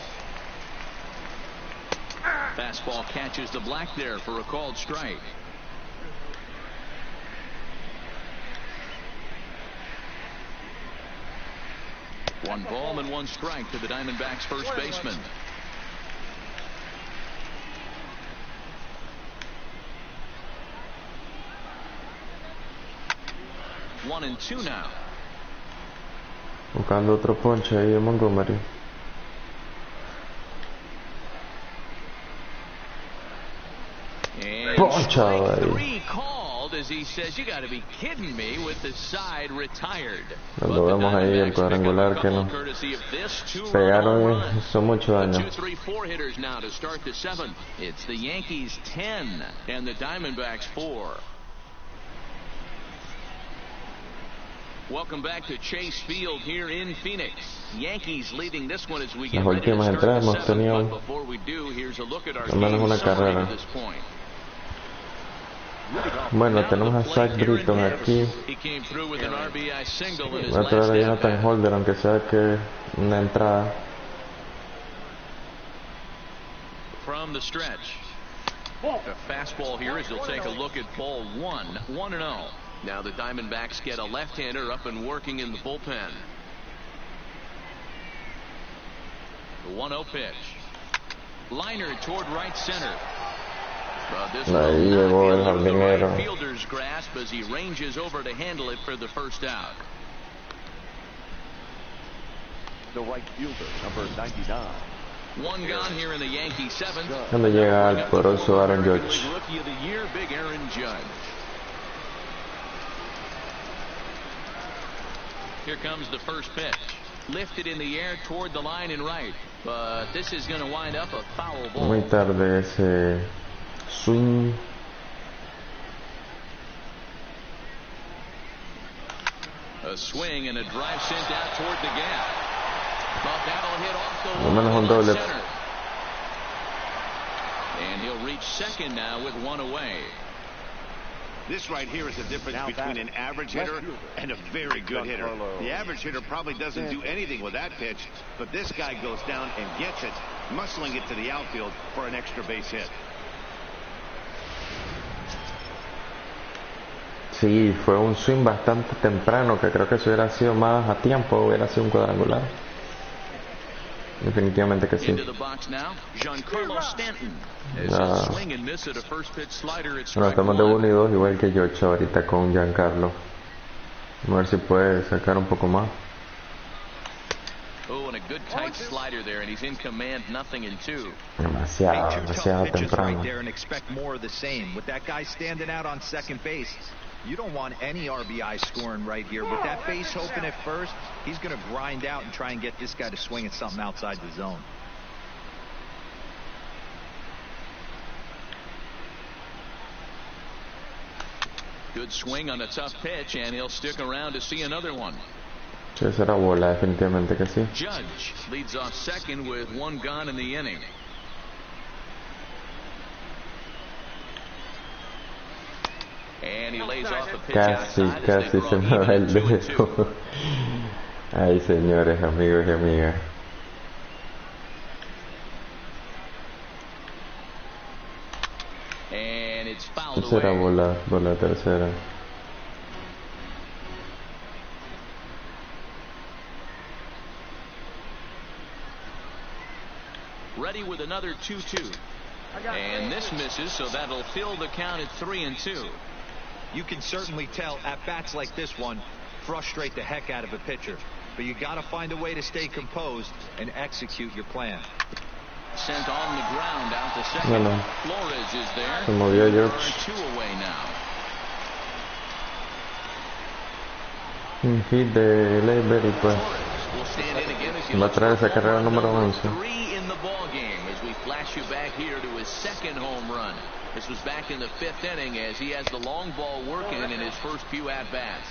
Fastball catches the black there for a called strike. One ball and 1 strike to the Diamondbacks first baseman. One and 2 now. Buscando otro ponche ahí de Montgomery. Ponchado ahí. Cuando vemos ahí el cuadrangular que nos pegaron, hizo mucho daño. It's the Yankees 10 and the Diamondbacks 4. Welcome back to Chase Field here in Phoenix. Yankees leading this one as we get Las ready to últimas start entradas the hemos seventh. tenido But before we do, here's a look at our al menos team una summary carrera. to this point. Bueno, tenemos a Soy Victor aquí. He came through with an RBI single in his Voy a last traer a at Jonathan bat. Holder, aunque sea que una entrada. From the stretch. A fastball here as he'll take a look at ball 1-0. Now the Diamondbacks get a left-hander up and working in the bullpen. The 1-0 pitch. Liner toward right center. But this will Ahí not llegó be el under the jardinero. right fielder's grasp as he ranges over to handle it for the first out. The right fielder, number 99. One gone here in the Yankee seventh. Cuando llega el poderoso Aaron Judge. Rookie of the year, big Aaron Judge. Here comes the first pitch. Lifted in the air toward the line and right. But this is going to wind up a foul ball. Muy tarde ese swing. A swing and a drive sent out toward the gap. But that'll hit off the Al menos un wall doble. in center. And he'll reach second now with one away. This right here is the difference between an average hitter and a very good hitter. The average hitter probably doesn't do anything with that pitch, but this guy goes down and gets it, muscling it to the outfield for an extra base hit. Sí, fue un swing bastante temprano, que creo que si hubiera sido más a tiempo hubiera sido un cuadrangular. Definitivamente que sí. Into the box now, Giancarlo Stanton. As Ah. a swing and miss at a first pitch slider, it's Bueno, strike estamos de one. 1 y 2, igual que George ahorita con Giancarlo. A ver si puede sacar un poco más. Oh, and a good tight slider there, and he's in command, 0-2. Demasiado, Take two demasiado tough pitches temprano. right there and expect more of the same. With that guy standing out on second base, you don't want any RBI scoring right here. With that base open at first, he's going to grind out and try and get this guy to swing at something outside the zone. Good swing on a tough pitch, and he'll stick around to see another one. Sí, esa era bola, definitivamente que sí. Judge leads off second with one gone in the inning. And he lays off the pitch Casi, outside as they casi se draw me va el even at 2-2. dedo. Ay, señores, amigos y amigas. And it's fouled Tercera away. bola, bola tercera. Ready with another 2-2. And this misses, so that'll fill the count at 3-2. You can certainly tell at bats like this one frustrate the heck out of a pitcher. But you got to find a way to stay composed and execute your plan. Sent on the ground out to second. Bueno, Flores is there. se movió There George. are two away now. Un hit de Leiber y pues Will stand in again as he va a looks traer for esa carrera home run número number 11. 3 in the ball game as we flash you back here to his second home run. This was back in the 5th inning as he has the long ball working in his first few at-bats.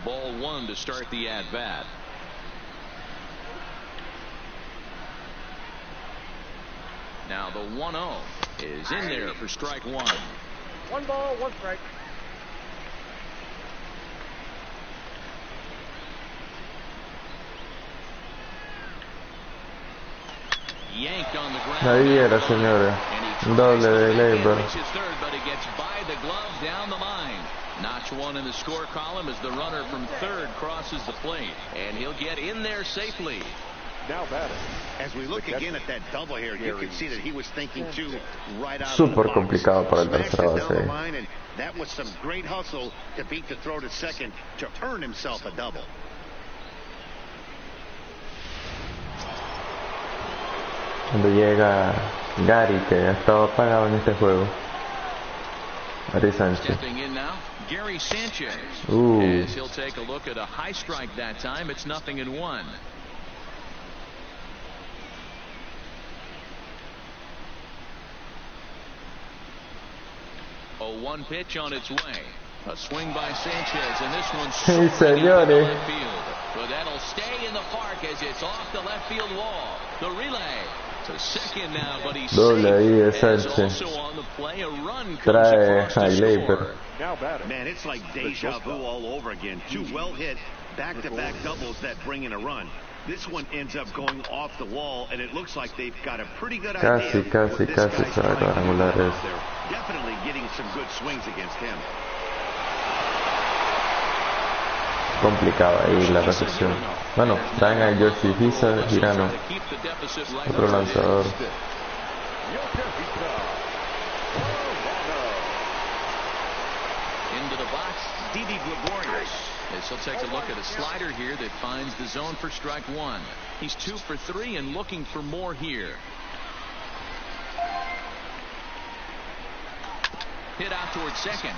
Ball 1 to start the at-bat. Now the 1-0 is in there for strike one. 1 ball, 1 strike. Yanked on the ground. Ahí era, señores. Un doble de Leiber. Reaches third, but it gets by the glove down the line. Notch one in the score column as the runner from third crosses the plate, and he'll get in there safely. Now batting. As we look again at that double here, you can see that he was thinking too right out of Súper the box. complicado para el Smashed tercera it down the base. line, and that was some great hustle to beat the throw to second to earn himself a double. Cuando llega Gary, que ha estado apagado en este juego. Gary Sánchez. Stepping in now, Gary Sanchez. Ooh. As he'll take a look at a high strike that time. It's 0-1. A 1 pitch on its way. A swing by Sanchez, and this one's Sí, señores. left field. But that'll stay in the park as it's off the left field wall. The relay to second now, but he's Doble ahí de safe. Sánchez. Also on the play, a run comes Trae across to highlight, score. pero Now batting. Man, it's like deja vu all over again. Two well-hit back-to-back doubles that bring in a run. This one ends up going off the wall, and it looks like they've got a pretty good idea. casi what this se guy's va a trying to do cuadrangular out eso. there. Definitely getting some good swings against him. Complicada ahí la recepción. Bueno, traen a Jersey Girano, otro lanzador. Into the box, Didi Gregorius. As he'll take a look at a slider here that finds the zone for strike one. He's 2 for 3 and looking for more here. Hit out towards second.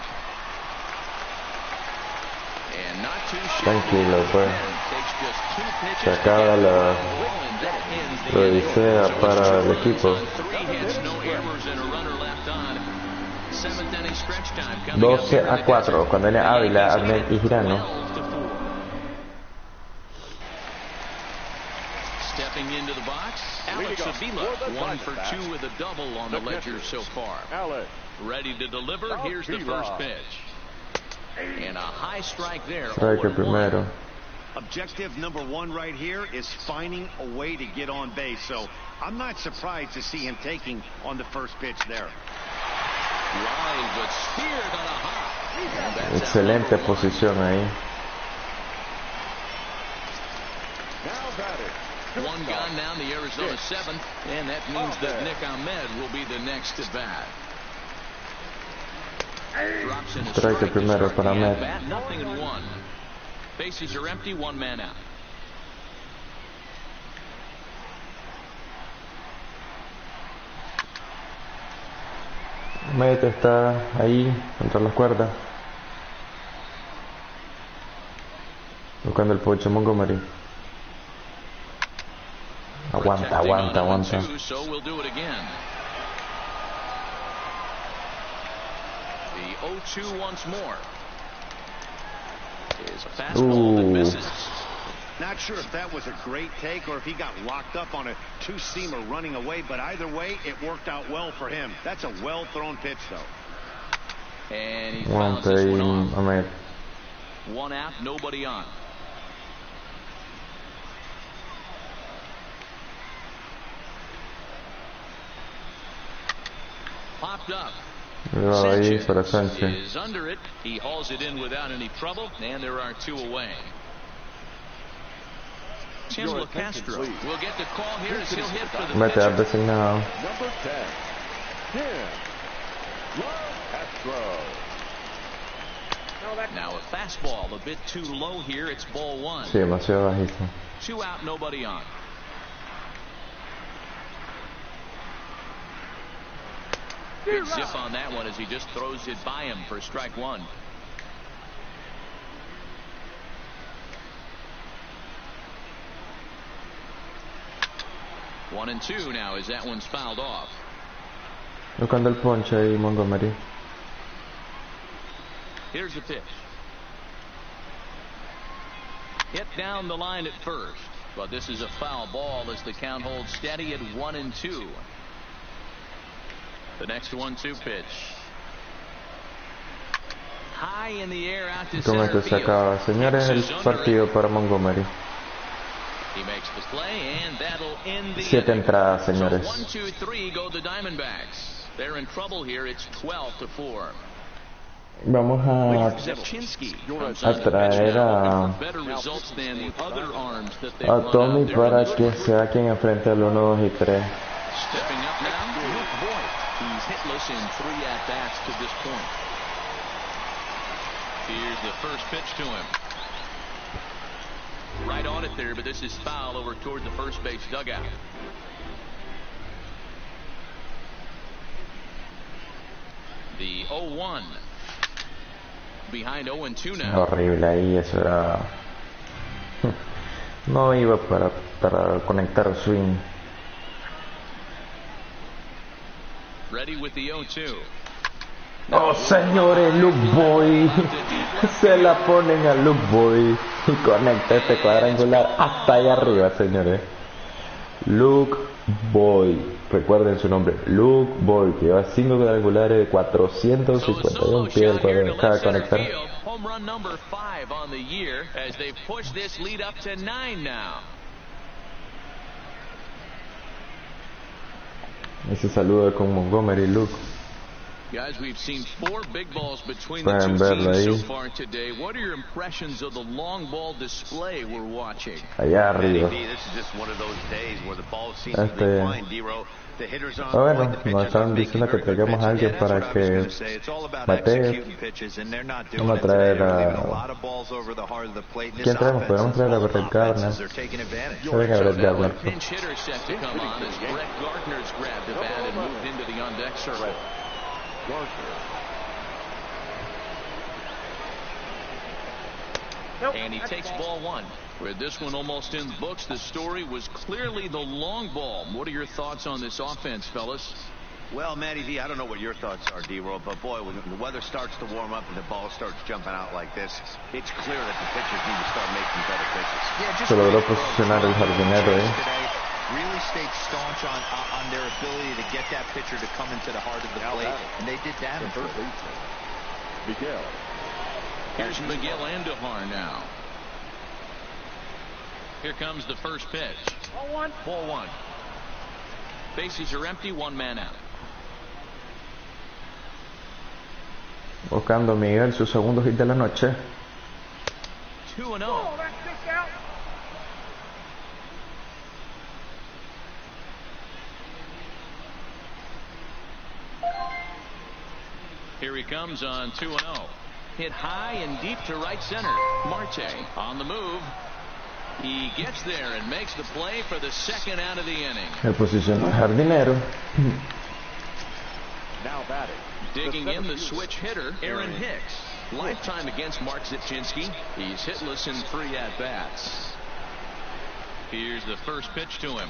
And not too shabby. Tranquilo, pues. Takes just 2 pitches. Se acaba la And that ends the inning. odisea para el equipo. 3 hits, no errors, and a runner left on. 7th inning stretch time coming up 12 here in a the 4 desert. cuando viene Ávila, Arnett y Girano. 12-4. Stepping into the box, Alex Avila, 1 for 2 with a double on the ledger so far. Alex. Ready to deliver. Here's the first pitch. And a high strike there. Strike 0-1. primero. Objective number one right here is finding a way to get on base. So I'm not surprised to see him taking on the first pitch there. Line, but speared on a hop. And that's Excelente out. posición ahí. Now batting. One gone down the Arizona 7th, and that means that Nick Ahmed will be the next to bat. Drops in a Strike strike primero to start para the Ahmed. at-bat, 0-1. Bases are empty, 1 man out. Mete está ahí contra las cuerdas, buscando el pocho Montgomery. Aguanta. So we'll do it again. The 0-2 once more. Is a fastball that misses. Not sure if that was a great take or if he got locked up on a two-seamer running away, but either way, it worked out well for him. That's a well-thrown pitch, though. And he fouls this one off. Ahmed. 1 out, nobody on. Popped up. Llevado ahí para Sánchez. Is under it. He hauls it in without any trouble, and there are 2 away. Tim LaCastro will get the call here as he'll hit for the Mete al pitcher. designado. Number 10. Tim LaCastro. Now a fastball a bit too low here. It's ball 1. Sí, demasiado bajito. 2 out, nobody on. Good zip on that one as he just throws it by him for strike 1. One and 2 now as that one's fouled off. Buscando el ponche ahí Montgomery. Here's the pitch. Hit down the line at first, but this is a foul ball as the count holds steady at 1 and 2. The next 1-2 pitch. High in the air out to Con center esto se field. acaba, señores, el partido para Montgomery. He makes the play, and that'll end the 7 inning. entradas, señores. So 1, 2, 3 go the Diamondbacks. They're in trouble here. It's 12-4. Vamos a Zepchinski comes a on to pitch traer now, a with better results than the other arms that they've a run Tommy out there para in this que one. sea quien enfrente al 1, 2 y 3. Stepping up now, Luke Voigt. He's hitless in 3 at-bats to this point. Here's the first pitch to him. Right on it there, but this is foul over toward the first base dugout. The 0-1. Behind 0-2 now. Horrible ahí, eso era. No iba para conectar swing. Ready with the 0-2. Oh, señores, Luke Boy. Se la ponen a Luke Boy y conecta este cuadrangular hasta allá arriba, señores. Luke Boy, recuerden su nombre, Luke Boy, que lleva 5 cuadrangulares de 451 pies cada conectar. Home run number 5 on the year as they've pushed this lead up to 9 now. Ese saludo con Montgomery, Luke. Guys, we've seen 4 big balls between the two teams so far today. What are your impressions of the long ball display we're watching? Allá arriba. Bueno, nos están diciendo que traigamos a alguien para que batee. Vamos a traer a... ¿Quién traemos? Podemos traer a Brett Gardner. Venga, Brett Gardner. And he takes ball 1. With this one almost in the books, the story was clearly the long ball. What are your thoughts on this offense, fellas? Well, Matty V, I don't know what your thoughts are, D-Roll, but boy, when the weather starts to warm up and the ball starts jumping out like this, it's clear that the pitchers need to start making better pitches. Yeah, just se logró posicionar el jardinero ahí. Really stayed staunch on their ability to get that pitcher to come into the heart of the plate, and they did damage. Here's Miguel Andujar now. Here comes the first pitch. Ball 1. Bases are empty, 1 man out. Buscando Miguel su segundo hit de la noche. 2-0. Here he comes on 2-0. Hit high and deep to right center. Marte on the move. He gets there and makes the play for the second out of the inning. El posicionó jardinero. Now batting. Digging in the switch hitter, Aaron Hicks. Lifetime against Mark Zipchinski. He's hitless in 3 at-bats. Here's the first pitch to him.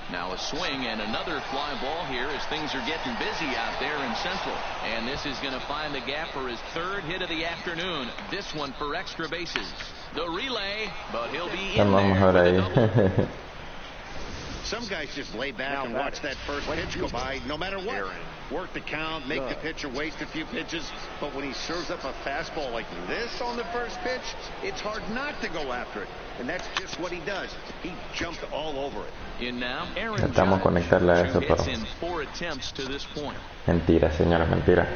Now a swing and another fly ball here as things are getting busy out there in Central. And this is going to find the gap for his 3rd hit of the afternoon. This one for extra bases. The relay, but he'll be in there. Some guys just lay back and watch that first pitch go by no matter what. Work the count, make the pitcher waste a few pitches. But when he serves up a fastball like this on the first pitch, it's hard not to go after it. And that's just what he does. He jumped all over it. In now, Aaron Intentamos conectarle a eso, pero... in 4 attempts to this point. Mentira, señores, mentira.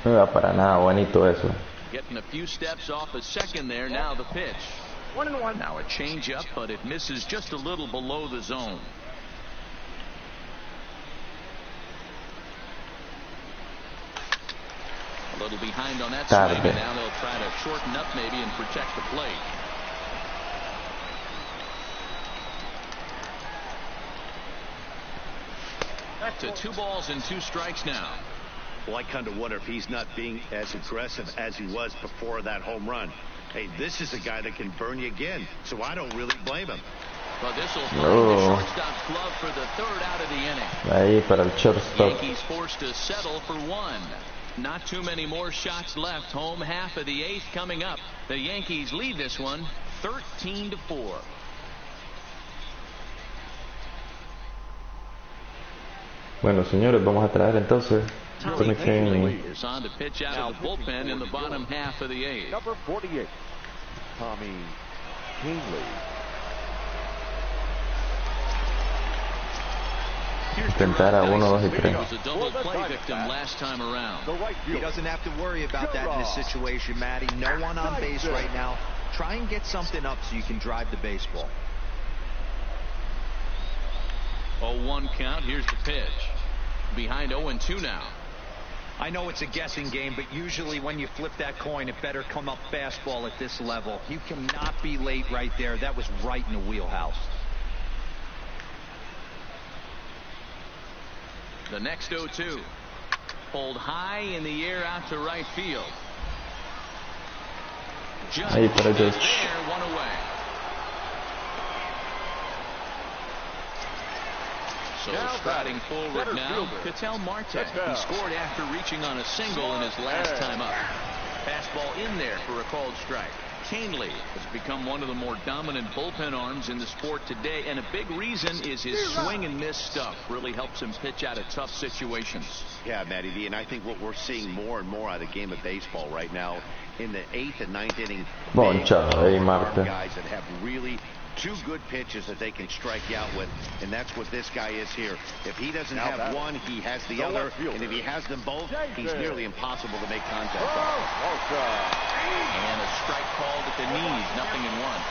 No va para nada bonito eso. Getting a few steps off a second there. Now the pitch. 1-1. Now a changeup, but it misses just a little below the zone. A little behind on that swing, and now they'll try to shorten up maybe and protect the plate. To 2 balls and 2 strikes now. Well, I kind of wonder if he's not being as aggressive as he was before that home run. Hey, this is a guy that can burn you again, so I don't really blame him. But this will find the shortstop's glove for the 3rd out of the inning. Ahí para el shortstop. Yankees forced to settle for 1. Not too many more shots left. Home half of the 8th coming up. The Yankees lead this one 13-4. Bueno, señores, vamos a traer entonces. Tommy Kahnle is on to pitch out of the bullpen in the bottom half of the 8th. Number 48, Tommy Kahnle. Intentar a 1, 2 y 3. Was a double play victim last time around. He doesn't have to worry about that in this situation, Matty. No one on base right now. Try and get something up so you can drive the baseball. 0-1 count. Here's the pitch. Behind 0-2 now. I know it's a guessing game, but usually when you flip that coin, it better come up fastball at this level. You cannot be late right there. That was right in the wheelhouse. The next 0-2. Pulled high in the air out to right field. Just Ahí para there, George. 1 away. So striding forward now, Ketel Marte. He scored after reaching on a single in his last time up. Fastball in there for a called strike. Canely has become one of the more dominant bullpen arms in the sport today, and a big reason is his swing and miss stuff. Really helps him pitch out of tough situations. Yeah, Matty V, and I think what we're seeing more and more out of the game of baseball right now in the 8th and 9th inning, guys that have really two good pitches that they can strike you out with, and that's what this guy is here. If he doesn't have one, he has the other, and if he has them both, he's nearly impossible to make contact on. And a strike called at the knees, nothing in one.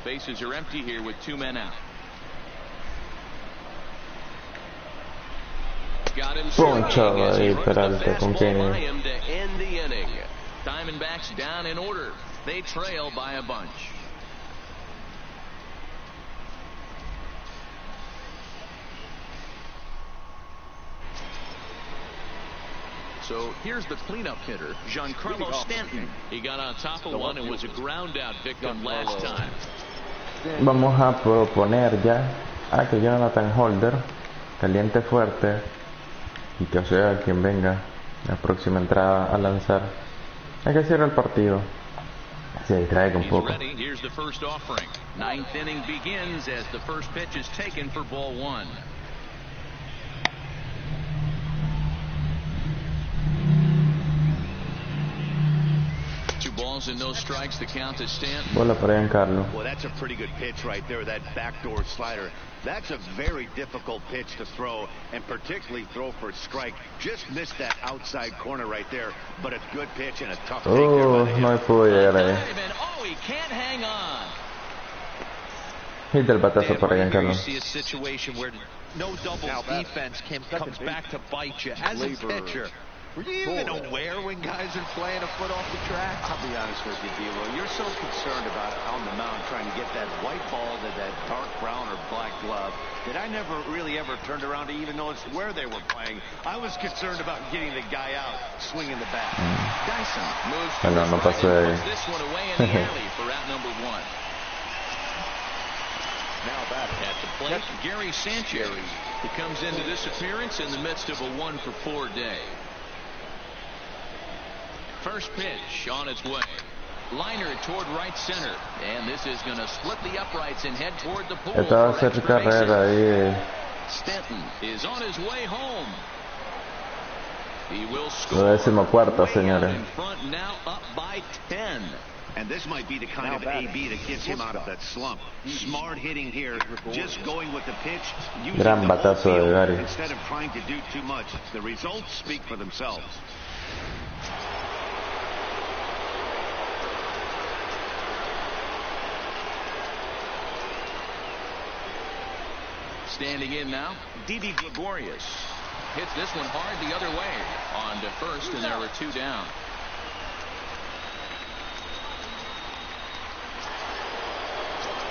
Bases are empty here with 2 men out. Got him Ponchado ahí Peralta con Kenny. Diamondbacks down in order. They trail by a bunch. So here's the cleanup hitter, Giancarlo Stanton. He got on top of one and was a ground out victim last time. Vamos a proponer ya a que Jonathan Holder caliente fuerte y que sea quien venga la próxima entrada a lanzar. Hay que cierrar el partido. Se distrae un poco. Here's the first offering. 9th inning begins as the first pitch is taken for ball 1. Balls and no strikes. The count is Stanton. Bola para Giancarlo. Well, that's a pretty good pitch right there, that backdoor slider. That's a very difficult pitch to throw, and particularly throw for a strike. Just missed that outside corner right there, but a good pitch and a tough take there. No pudo llegar ahí. Oh, he can't hang on. Hit del batazo para Giancarlo. You see a situation where no doubles defense comes back to bite you as a pitcher. Were you even aware when guys are playing a foot off the track? I'll be honest with you, D-Roy. You're so concerned about on the mound trying to get that white ball to that dark brown or black glove that I never really ever turned around to even notice where they were playing. I was concerned about getting the guy out, swinging the bat. Dyson moves no pasó de ahí. this one away in the alley for out number 1. Now back at the plate, Gary Sanchez, who comes into this appearance in the midst of a 1-for-4 day. First pitch on its way. Liner toward right center. And this is going to split the uprights and head toward the pool. Esta va a ser carrera ahí. Stanton is on his way home. He will score. 14ª, señores. In front now, up by 10. And this might be the kind of AB that gets him out of that slump. Smart hitting here, just going with the pitch, using Gran the batazo de Gary. instead of trying to do too much. The results speak for themselves. Standing in now, Didi Gregorius hits this one hard the other way. On to first, and there were 2 down.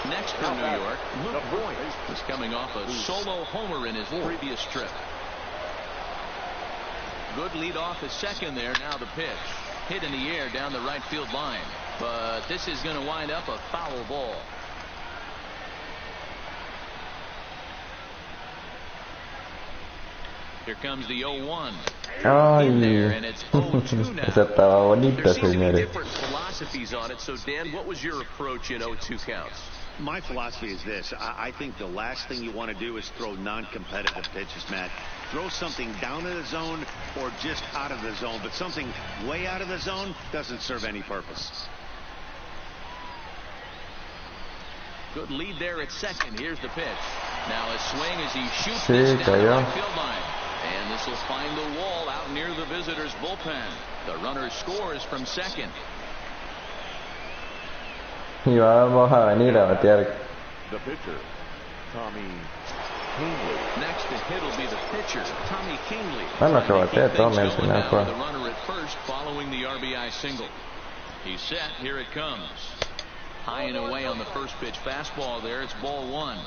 Next for New York, Luke Boyd is coming off a solo homer in his previous trip. Good lead off at second there. Now the pitch. Hit in the air down the right field line. But this is going to wind up a foul ball. Here comes the 0-1. In there, and it's 0-2 now. Esa estaba bonita, There seems to be señores. different philosophies on it. So, Dan, what was your approach in 0-2 counts? My philosophy is this. I think the last thing you want to do is throw non-competitive pitches, Matt. Throw something down in the zone or just out of the zone. But something way out of the zone doesn't serve any purpose. Good lead there at second. Here's the pitch. Now a swing as he shoots Sí, this down the cayó. right field line. And this will find the wall out near the visitors' bullpen. The runner scores from second. Y vamos a venir a batear. The pitcher, Tommy Kingley. Next to hit will be the pitcher, Tommy Kingley. Bueno, que Trying to batea keep todo things going mencionado now fue. with the runner at first following the RBI single. He's set. Here it comes. High and away on the first pitch fastball there. It's ball 1.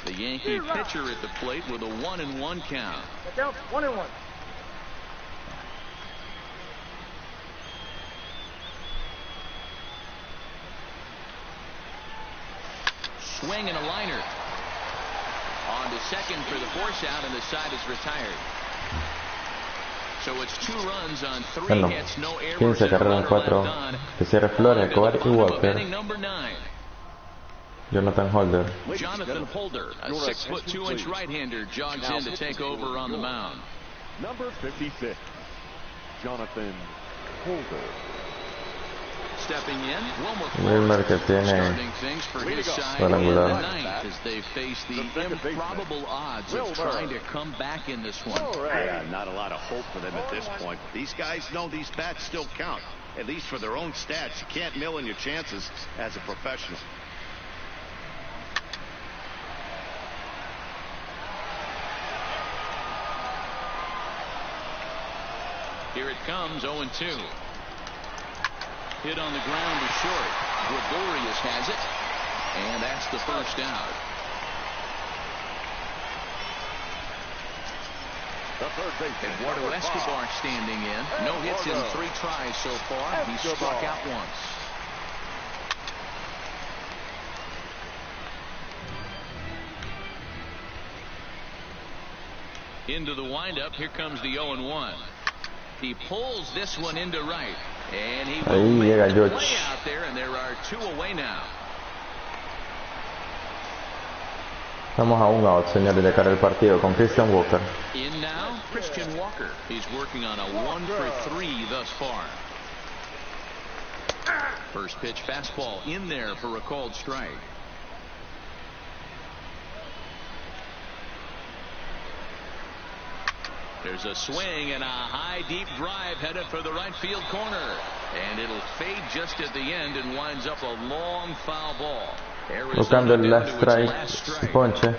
The Yankee pitcher at the plate with a 1-1 count. Count 1-1. Swing and a liner. On to second for the force out, and the side is retired. So it's 2 runs on 3 hits, no errors, 15 carreras en 4. Que cierre Flores, Escobar y Walker. Jonathan Holder. Jonathan Holder, a 6'2" right-hander, jogs in to take over on the mound. Number 56, Jonathan Holder. Stepping in, Wilmer, que tiene starting things for his side in the ninth as they face the improbable odds of trying to come back in this one. Yeah, not a lot of hope for them at this point. These guys know these bats still count, at least for their own stats. You can't mill in your chances as a professional. Here it comes, 0-2. Hit on the ground to short. Gregorius has it, and that's the first out. Eduardo Escobar standing in. No hits in 3 tries so far. He struck out once. Into the windup. Here comes the 0-1. He pulls this one into right, and he will make the play out there, and there are 2 away now. Estamos a 1 out, señores, de cara el partido con Christian Walker. In now, Christian Walker. He's working on a 1-for-3 thus far. First pitch fastball in there for a called strike. There's a swing and a high deep drive headed for the right field corner, and it'll fade just at the end and winds up a long foul ball. Buscando el last strike, ponche.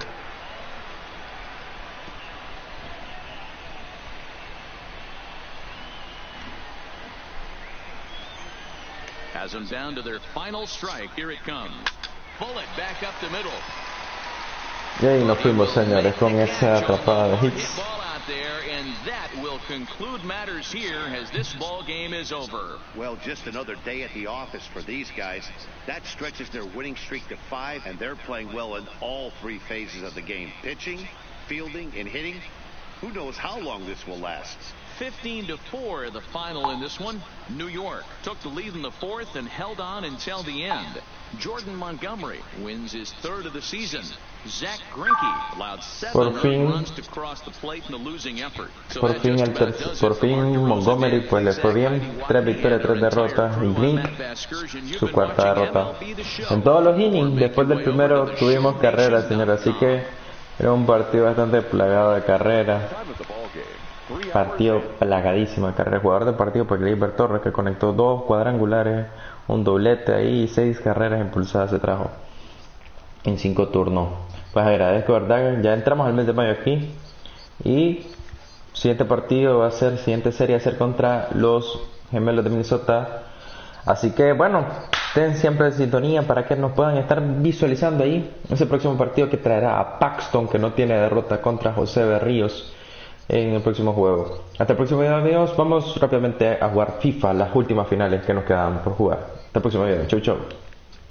Has them down to their final strike. Here it comes. Bullet back up the middle. Y ahí nos fuimos, señores, con esa atrapada de hits. There, and that will conclude matters here as this ball game is over. Well, just another day at the office for these guys. That stretches their winning streak to 5, and they're playing well in all 3 phases of the game. Pitching, fielding, and hitting. Who knows how long this will last? 15-4 the final in this one. New York took the lead in the 4th and held on until the end. Jordan Montgomery wins his 3rd of the season. Zach Greinke allowed 7 runs to cross the plate in the losing effort. Por fin Montgomery pues le fue bien, 3 victorias, 3 derrotas, y Greinke su 4ª derrota. En todos los innings, después del primero tuvimos carreras, señores, así que era un partido bastante plagado de carreras. Partido plagadísimo de carreras. Jugador del partido pues Gleyber Torres, que conectó 2 cuadrangulares, un doblete ahí, y 6 carreras impulsadas se trajo en 5 turnos. Pues agradezco, verdad. Ya entramos al mes de mayo aquí, y siguiente partido va a ser, siguiente serie va a ser contra los Gemelos de Minnesota. Así que bueno, estén siempre en sintonía para que nos puedan estar visualizando ahí ese próximo partido que traerá a Paxton, que no tiene derrota, contra José Berríos en el próximo juego. Hasta el próximo video, amigos. Vamos rápidamente a jugar FIFA, las últimas finales que nos quedan por jugar. Hasta el próximo video. Chau, chau.